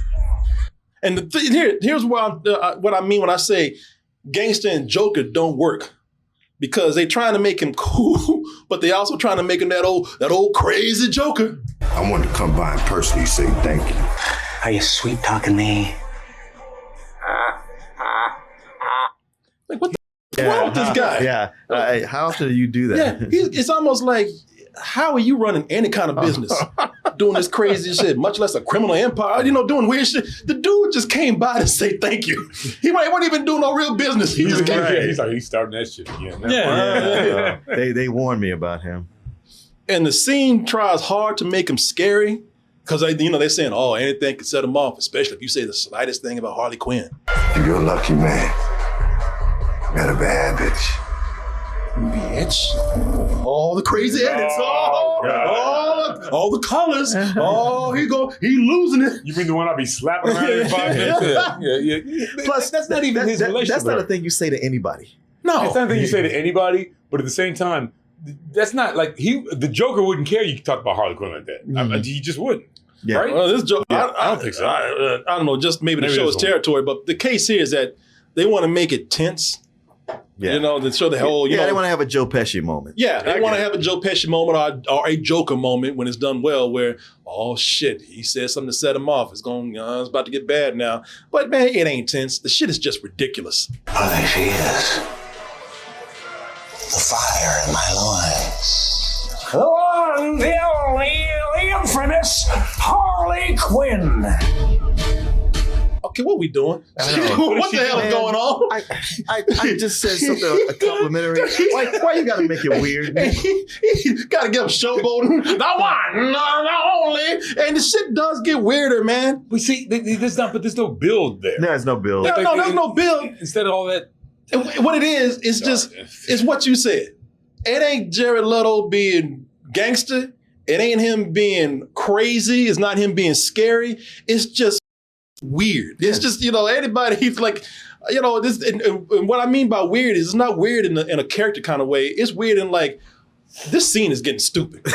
And here's what I mean when I say gangster and Joker don't work. Because they trying to make him cool, but they also trying to make him that old crazy Joker. I wanted to come by and personally say thank you. Are you sweet talking me? Like, what the wrong with this guy? Yeah. How often do you do that? Yeah, it's almost like, how are you running any kind of business? Doing this crazy shit, much less a criminal empire, doing weird shit. The dude just came by to say thank you. He wasn't even doing no real business. He just came. Yeah, he's like, he's starting that shit again. Yeah. They warned me about him. And the scene tries hard to make him scary because they're saying, oh, anything can set him off, especially if you say the slightest thing about Harley Quinn. You're a lucky man. Met a bad bitch. Bitch. All the crazy edits. All the colors. He losing it. You mean the one I'll be slapping around every 5 minutes? Yeah. Plus, that's not even his relationship. That's not a thing you say to anybody. No. It's not a thing you say to anybody, but at the same time, that's not like the Joker wouldn't care you talk about Harley Quinn like that. Mm-hmm. He just wouldn't. Yeah. Right? Well, this Joker, I don't think so. I don't know, just maybe to show his territory, but the case here is that they want to make it tense. You know, to show the whole, you know. they want to have a Joe Pesci moment. Yeah, they want to have a Joe Pesci moment or a Joker moment when it's done well where, oh shit, he said something to set him off. It's about to get bad now. But man, it ain't tense. The shit is just ridiculous. Oh, there she is. The fire in my loins. The one, the only, the infamous Harley Quinn. Okay, what we doing? What the hell is going on? I just said something complimentary. Why you gotta make it weird? Gotta get him showboating. The one, the only. And the shit does get weirder, man. We see, there's no build there. There's no build. No, there's no build. Instead of all that. What it is, it's just, it's what you said. It ain't Jared Leto being gangster. It ain't him being crazy. It's not him being scary. It's just weird. It's just, you know, anybody, he's like, you know, this, and what I mean by weird is it's not weird in a character kind of way. It's weird in like, this scene is getting stupid.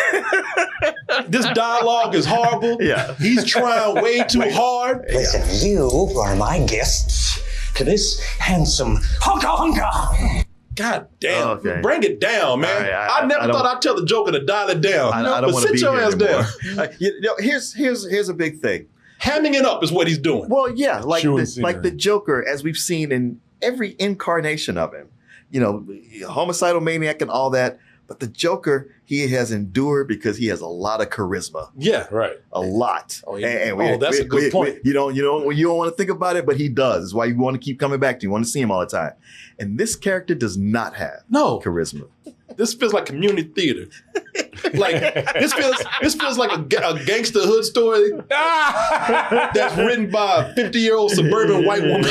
This dialogue is horrible. Yeah. He's trying way too hard. Listen, you are my guests to this handsome hunka. God damn. Bring it down, man. Right, I never thought I'd tell the Joker to dial it down. I don't want to sit be your here ass anymore. down. You know, here's a big thing. Hamming it up is what he's doing. Well, yeah, like the Joker, as we've seen in every incarnation of him, you know, homicidal maniac and all that. But the Joker, he has endured because he has a lot of charisma. Yeah, right. A lot. Oh, yeah. That's a good point. You don't want to think about it, but he does. That's why you want to keep coming back to. You want to see him all the time. And this character does not have charisma. This feels like community theater. Like this feels like a gangster hood story that's written by a 50-year-old suburban white woman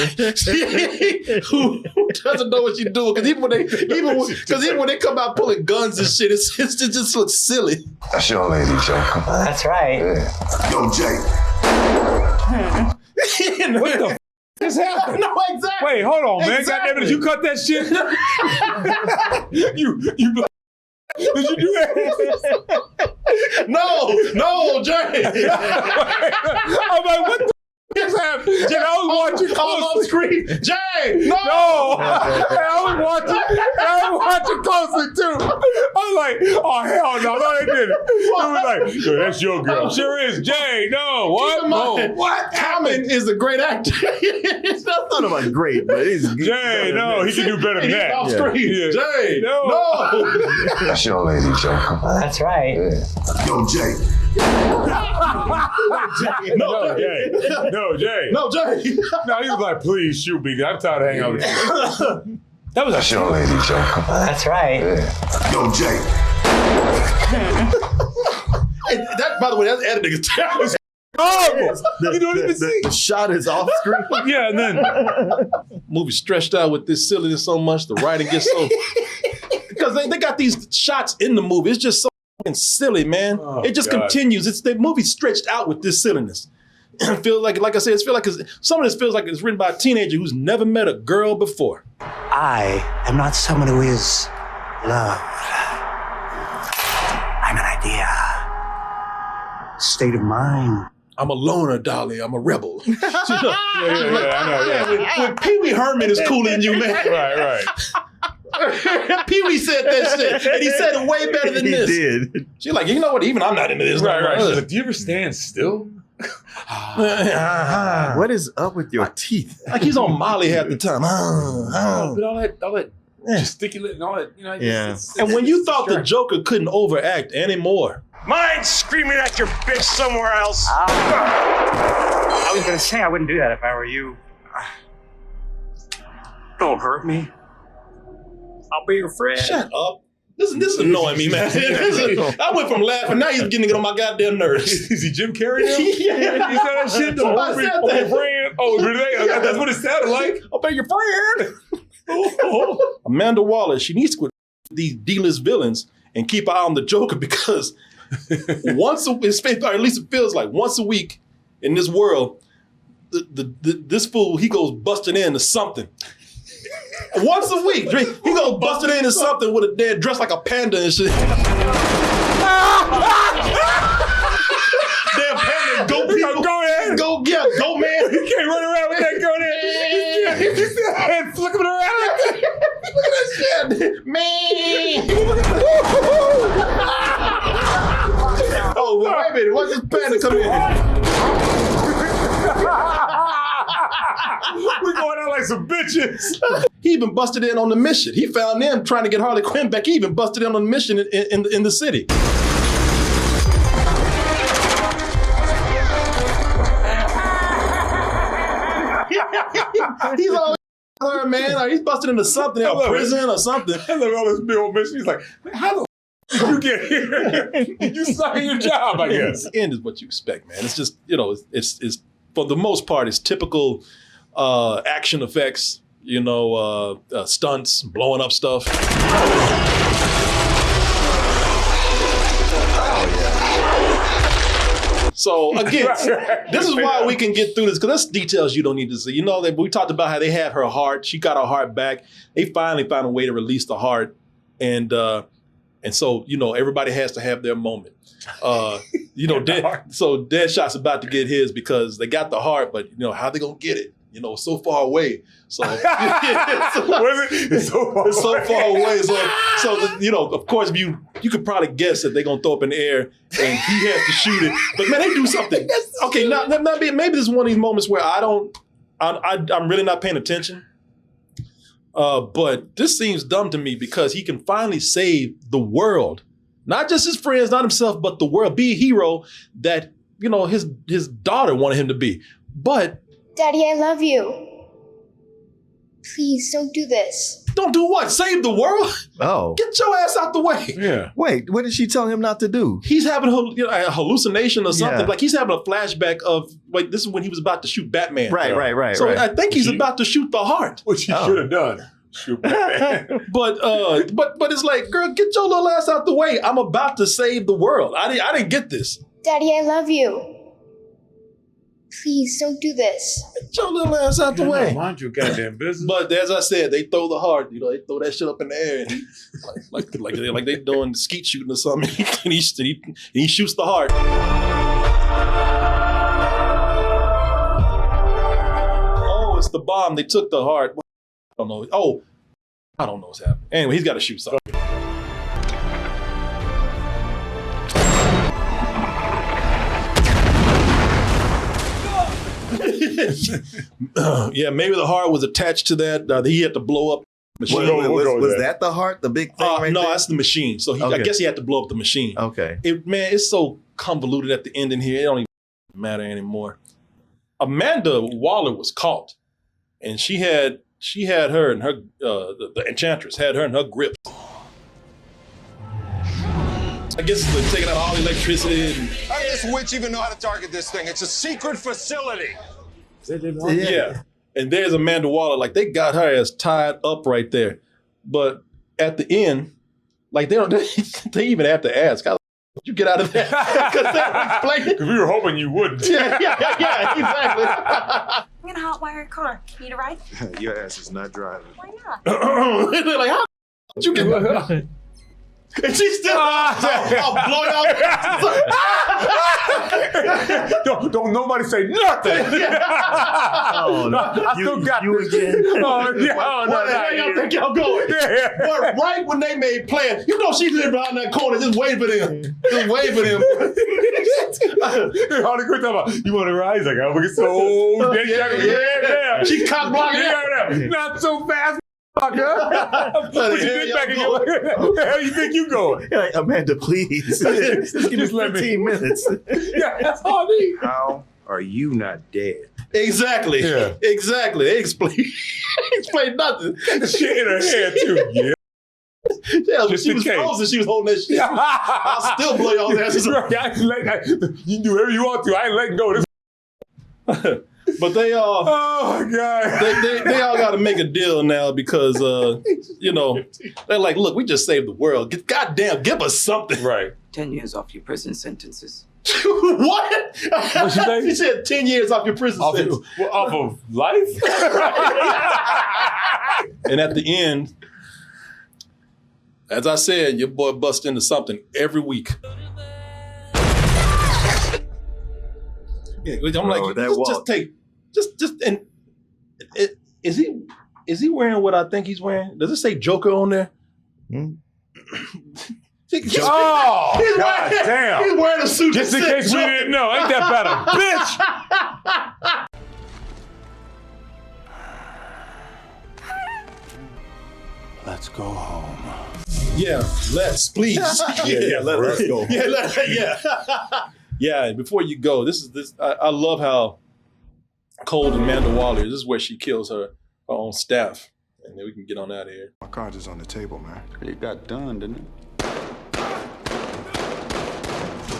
who doesn't know what she's doing. Because even when they come out pulling guns and shit, it just looks silly. That's your lady, Joker. That's right. Yeah. Yo, Jay. What the just happened? No, exactly. Wait, hold on, man. Exactly. Goddamn it, did you cut that shit? you did you do that? No, Jay. I'm like, what the is happening? Jay, I was watching on screen. Jay, no. I was watching closely too. I was like, oh hell no, they did it. It was like, yo, that's your girl. Sure is. Jay, no, what? No. What? Common is a great actor. It's not about great, but he's Jay, no, he can do better than that. Off screen. Yeah. Jay, no. That's your lady, Joker. That's right. Yeah. Yo, Jay. No, Jay. No, Jay. No, Jay. No, he was like, please shoot me. I'm tired of hanging out with you. That was That's your lady, Joker. That's right. Yeah. Yo, Jay. Hey, that, by the way, that's editing is terrible. You don't even see. The shot is off screen. Yeah, and then movie stretched out with this silliness so much, the writing gets so because they got these shots in the movie. It's just so fucking silly, man. Oh, it just continues. It's the movie stretched out with this silliness. It feels like I said, some of this feels like it's written by a teenager who's never met a girl before. I am not someone who is loved. I'm an idea. State of mind. I'm a loner, Dolly. I'm a rebel. yeah, I know. Yeah. When Pee Wee Herman is cooler than you, man. Right. Pee Wee said that shit, and he said it way better than this. He did. She's like, you know what? Even I'm not into this. Right. She's like, do you ever stand still? What is up with your teeth? Like he's on Molly half the time. But all that gesticulate and all that, you know. And when you thought the Joker couldn't overact anymore. Mind screaming at your bitch somewhere else. I was gonna say I wouldn't do that if I were you. Don't hurt me. I'll be your friend. Shut up. This is annoying me, man. I went from laughing, now he's getting to get on my goddamn nerves. Is he Jim Carrey now? Yeah. You said that shit? I said that. Your friend? Oh, really? That's what it sounded like? I'll be your friend. Amanda Waller, she needs to quit these D-list villains and keep an eye on the Joker because or at least it feels like once a week in this world, this fool, he goes busting into something. Once a week, he goes busting into something with a dead dressed like a panda and shit. Damn panda, go people. Go ahead. Go man. You can't run around with that gun. He's flicking it around like that. Look at that Man. Oh, well, wait a minute. What's this panda come in? We're going out like some bitches. He even busted in on the mission. He found them trying to get Harley Quinn back. He even busted in on the mission in the city. He's always her, man. Like, he's busted into something, a prison or something. I love all this big old mission. He's like, how the did you get here? You suck at your job, I guess. The end is what you expect, man. It's just, it's for the most part, it's typical action effects, stunts, blowing up stuff. So again, this is why we can get through this, because that's details you don't need to see. That we talked about how they had her heart. She got her heart back. They finally found a way to release the heart. And so, everybody has to have their moment. So Deadshot's about to get his because they got the heart, but how they gonna get it? So far away. So it's so far away. So of course, you could probably guess that they're gonna throw up in the air and he has to shoot it. But man, they do something. Okay, now maybe this is one of these moments where I'm really not paying attention. But this seems dumb to me because he can finally save the world. Not just his friends, not himself, but the world. Be a hero that, his daughter wanted him to be. But Daddy, I love you. Please don't do this. Don't do what? Save the world? Oh. Get your ass out the way. Yeah. Wait, what did she tell him not to do? He's having a hallucination or something. Yeah. Like he's having a flashback of, this is when he was about to shoot Batman. Right. So I think he's about to shoot the heart. Which he should have done. Shoot Batman. But it's like, girl, get your little ass out the way. I'm about to save the world. I didn't get this. Daddy, I love you. Please don't do this. Get your little ass out the way. Mind your goddamn business. But as I said, they throw the heart. They throw that shit up in the air, and like they doing skeet shooting or something. and he shoots the heart. Oh, it's the bomb. They took the heart. I don't know. Oh, I don't know what's happening. Anyway, he's got to shoot something. Yeah, maybe the heart was attached to that. He had to blow up the machine. Was that the heart, the big thing? No, that's the machine. So I guess he had to blow up the machine. Okay. It's so convoluted at the end in here. It don't even matter anymore. Amanda Waller was caught, and she had her and her the Enchantress had her in her grip. I guess they're taking out all the electricity. How does this witch even know how to target this thing? It's a secret facility. Yeah. And there's Amanda Waller. Like, they got her ass tied up right there. But at the end, like, they even have to ask, how you get out of there? Because they explain it. Because we were hoping you wouldn't. Yeah, exactly. I'm gonna hotwire a car. Need a ride? Your ass is not driving. Why not? They're like, how did you get and she's still blowing out. Don't nobody say nothing. Oh, no. I still got you this. Again. Where the hell y'all think y'all going? But right when they made plans, she lived behind that corner, just waiting for them. Harley Quinn talking about, you want to ride? He's like, I'm looking so yeah. She cock blocking it. Not so fast. Put your dick back in your where the hell you think you going? You're like, Amanda, please. Just give me 15 minutes. Yeah, that's all I need. How are you not dead? Exactly. Yeah. Exactly. They explain nothing. Got the shit in her head, too. Yeah. Yeah, when she was frozen, she was holding that shit. I'll still blow y'all's asses up. You can do whatever you want to. I ain't letting go of this. But they all, oh my God, they all got to make a deal now because they're like, look, we just saved the world. Goddamn, give us something. Right. 10 years off your prison sentences. What? What'd she say? She said 10 years off your prison sentence. Off of life? And at the end, as I said, your boy busts into something every week. Yeah, I'm like, just take. Is Is he wearing what I think he's wearing? Does it say Joker on there? Oh, God damn. He's wearing a suit. Just in case we didn't know. Ain't that better, bitch? Let's go home. Yeah, please. Let's go. Yeah, before you go, I love how cold Amanda Waller is. This is where she kills her own staff. And then we can get on out of here. My cards is on the table, man. It got done, didn't it?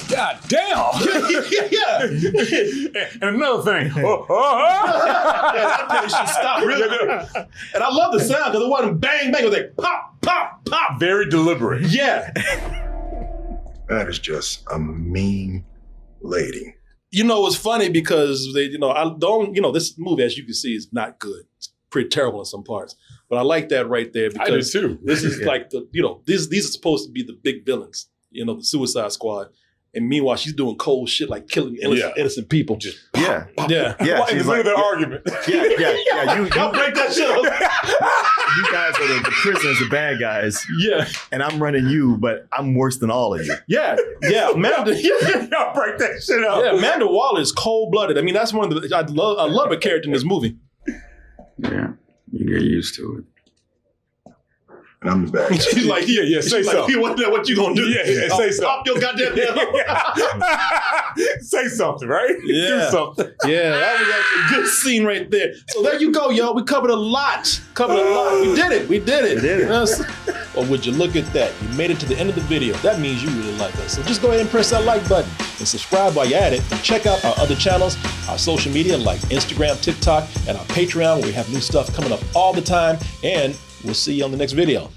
God damn! Yeah. And another thing. That should stop really. And I love the sound because it wasn't bang bang. It was like pop, pop, pop. Very deliberate. Yeah. That is just a mean lady. You know, it's funny because this movie, as you can see, is not good. It's pretty terrible in some parts. But I like that right there because I do too. This is like these are supposed to be the big villains, the Suicide Squad. And meanwhile, she's doing cold shit like killing innocent people. Just yeah. Look at their argument. Yeah. You break that shit up. You guys are the prisoners, the bad guys. Yeah. And I'm running you, but I'm worse than all of you. Yeah. Amanda. Y'all break that shit up. Yeah, Amanda Waller is cold-blooded. I mean, that's one of the I love her character in this movie. Yeah, you get used to it. And I'm the bad guy. She's like, say something. What you gonna do? Yeah, say something. Pop your goddamn head. Say something, right? Yeah. Do something. Yeah, that was a good scene right there. So there you go, y'all. We covered a lot. We did it. Yes. Well, would you look at that? You made it to the end of the video. That means you really like us. So just go ahead and press that like button and subscribe while you're at it. And check out our other channels, our social media like Instagram, TikTok, and our Patreon where we have new stuff coming up all the time. And we'll see you on the next video.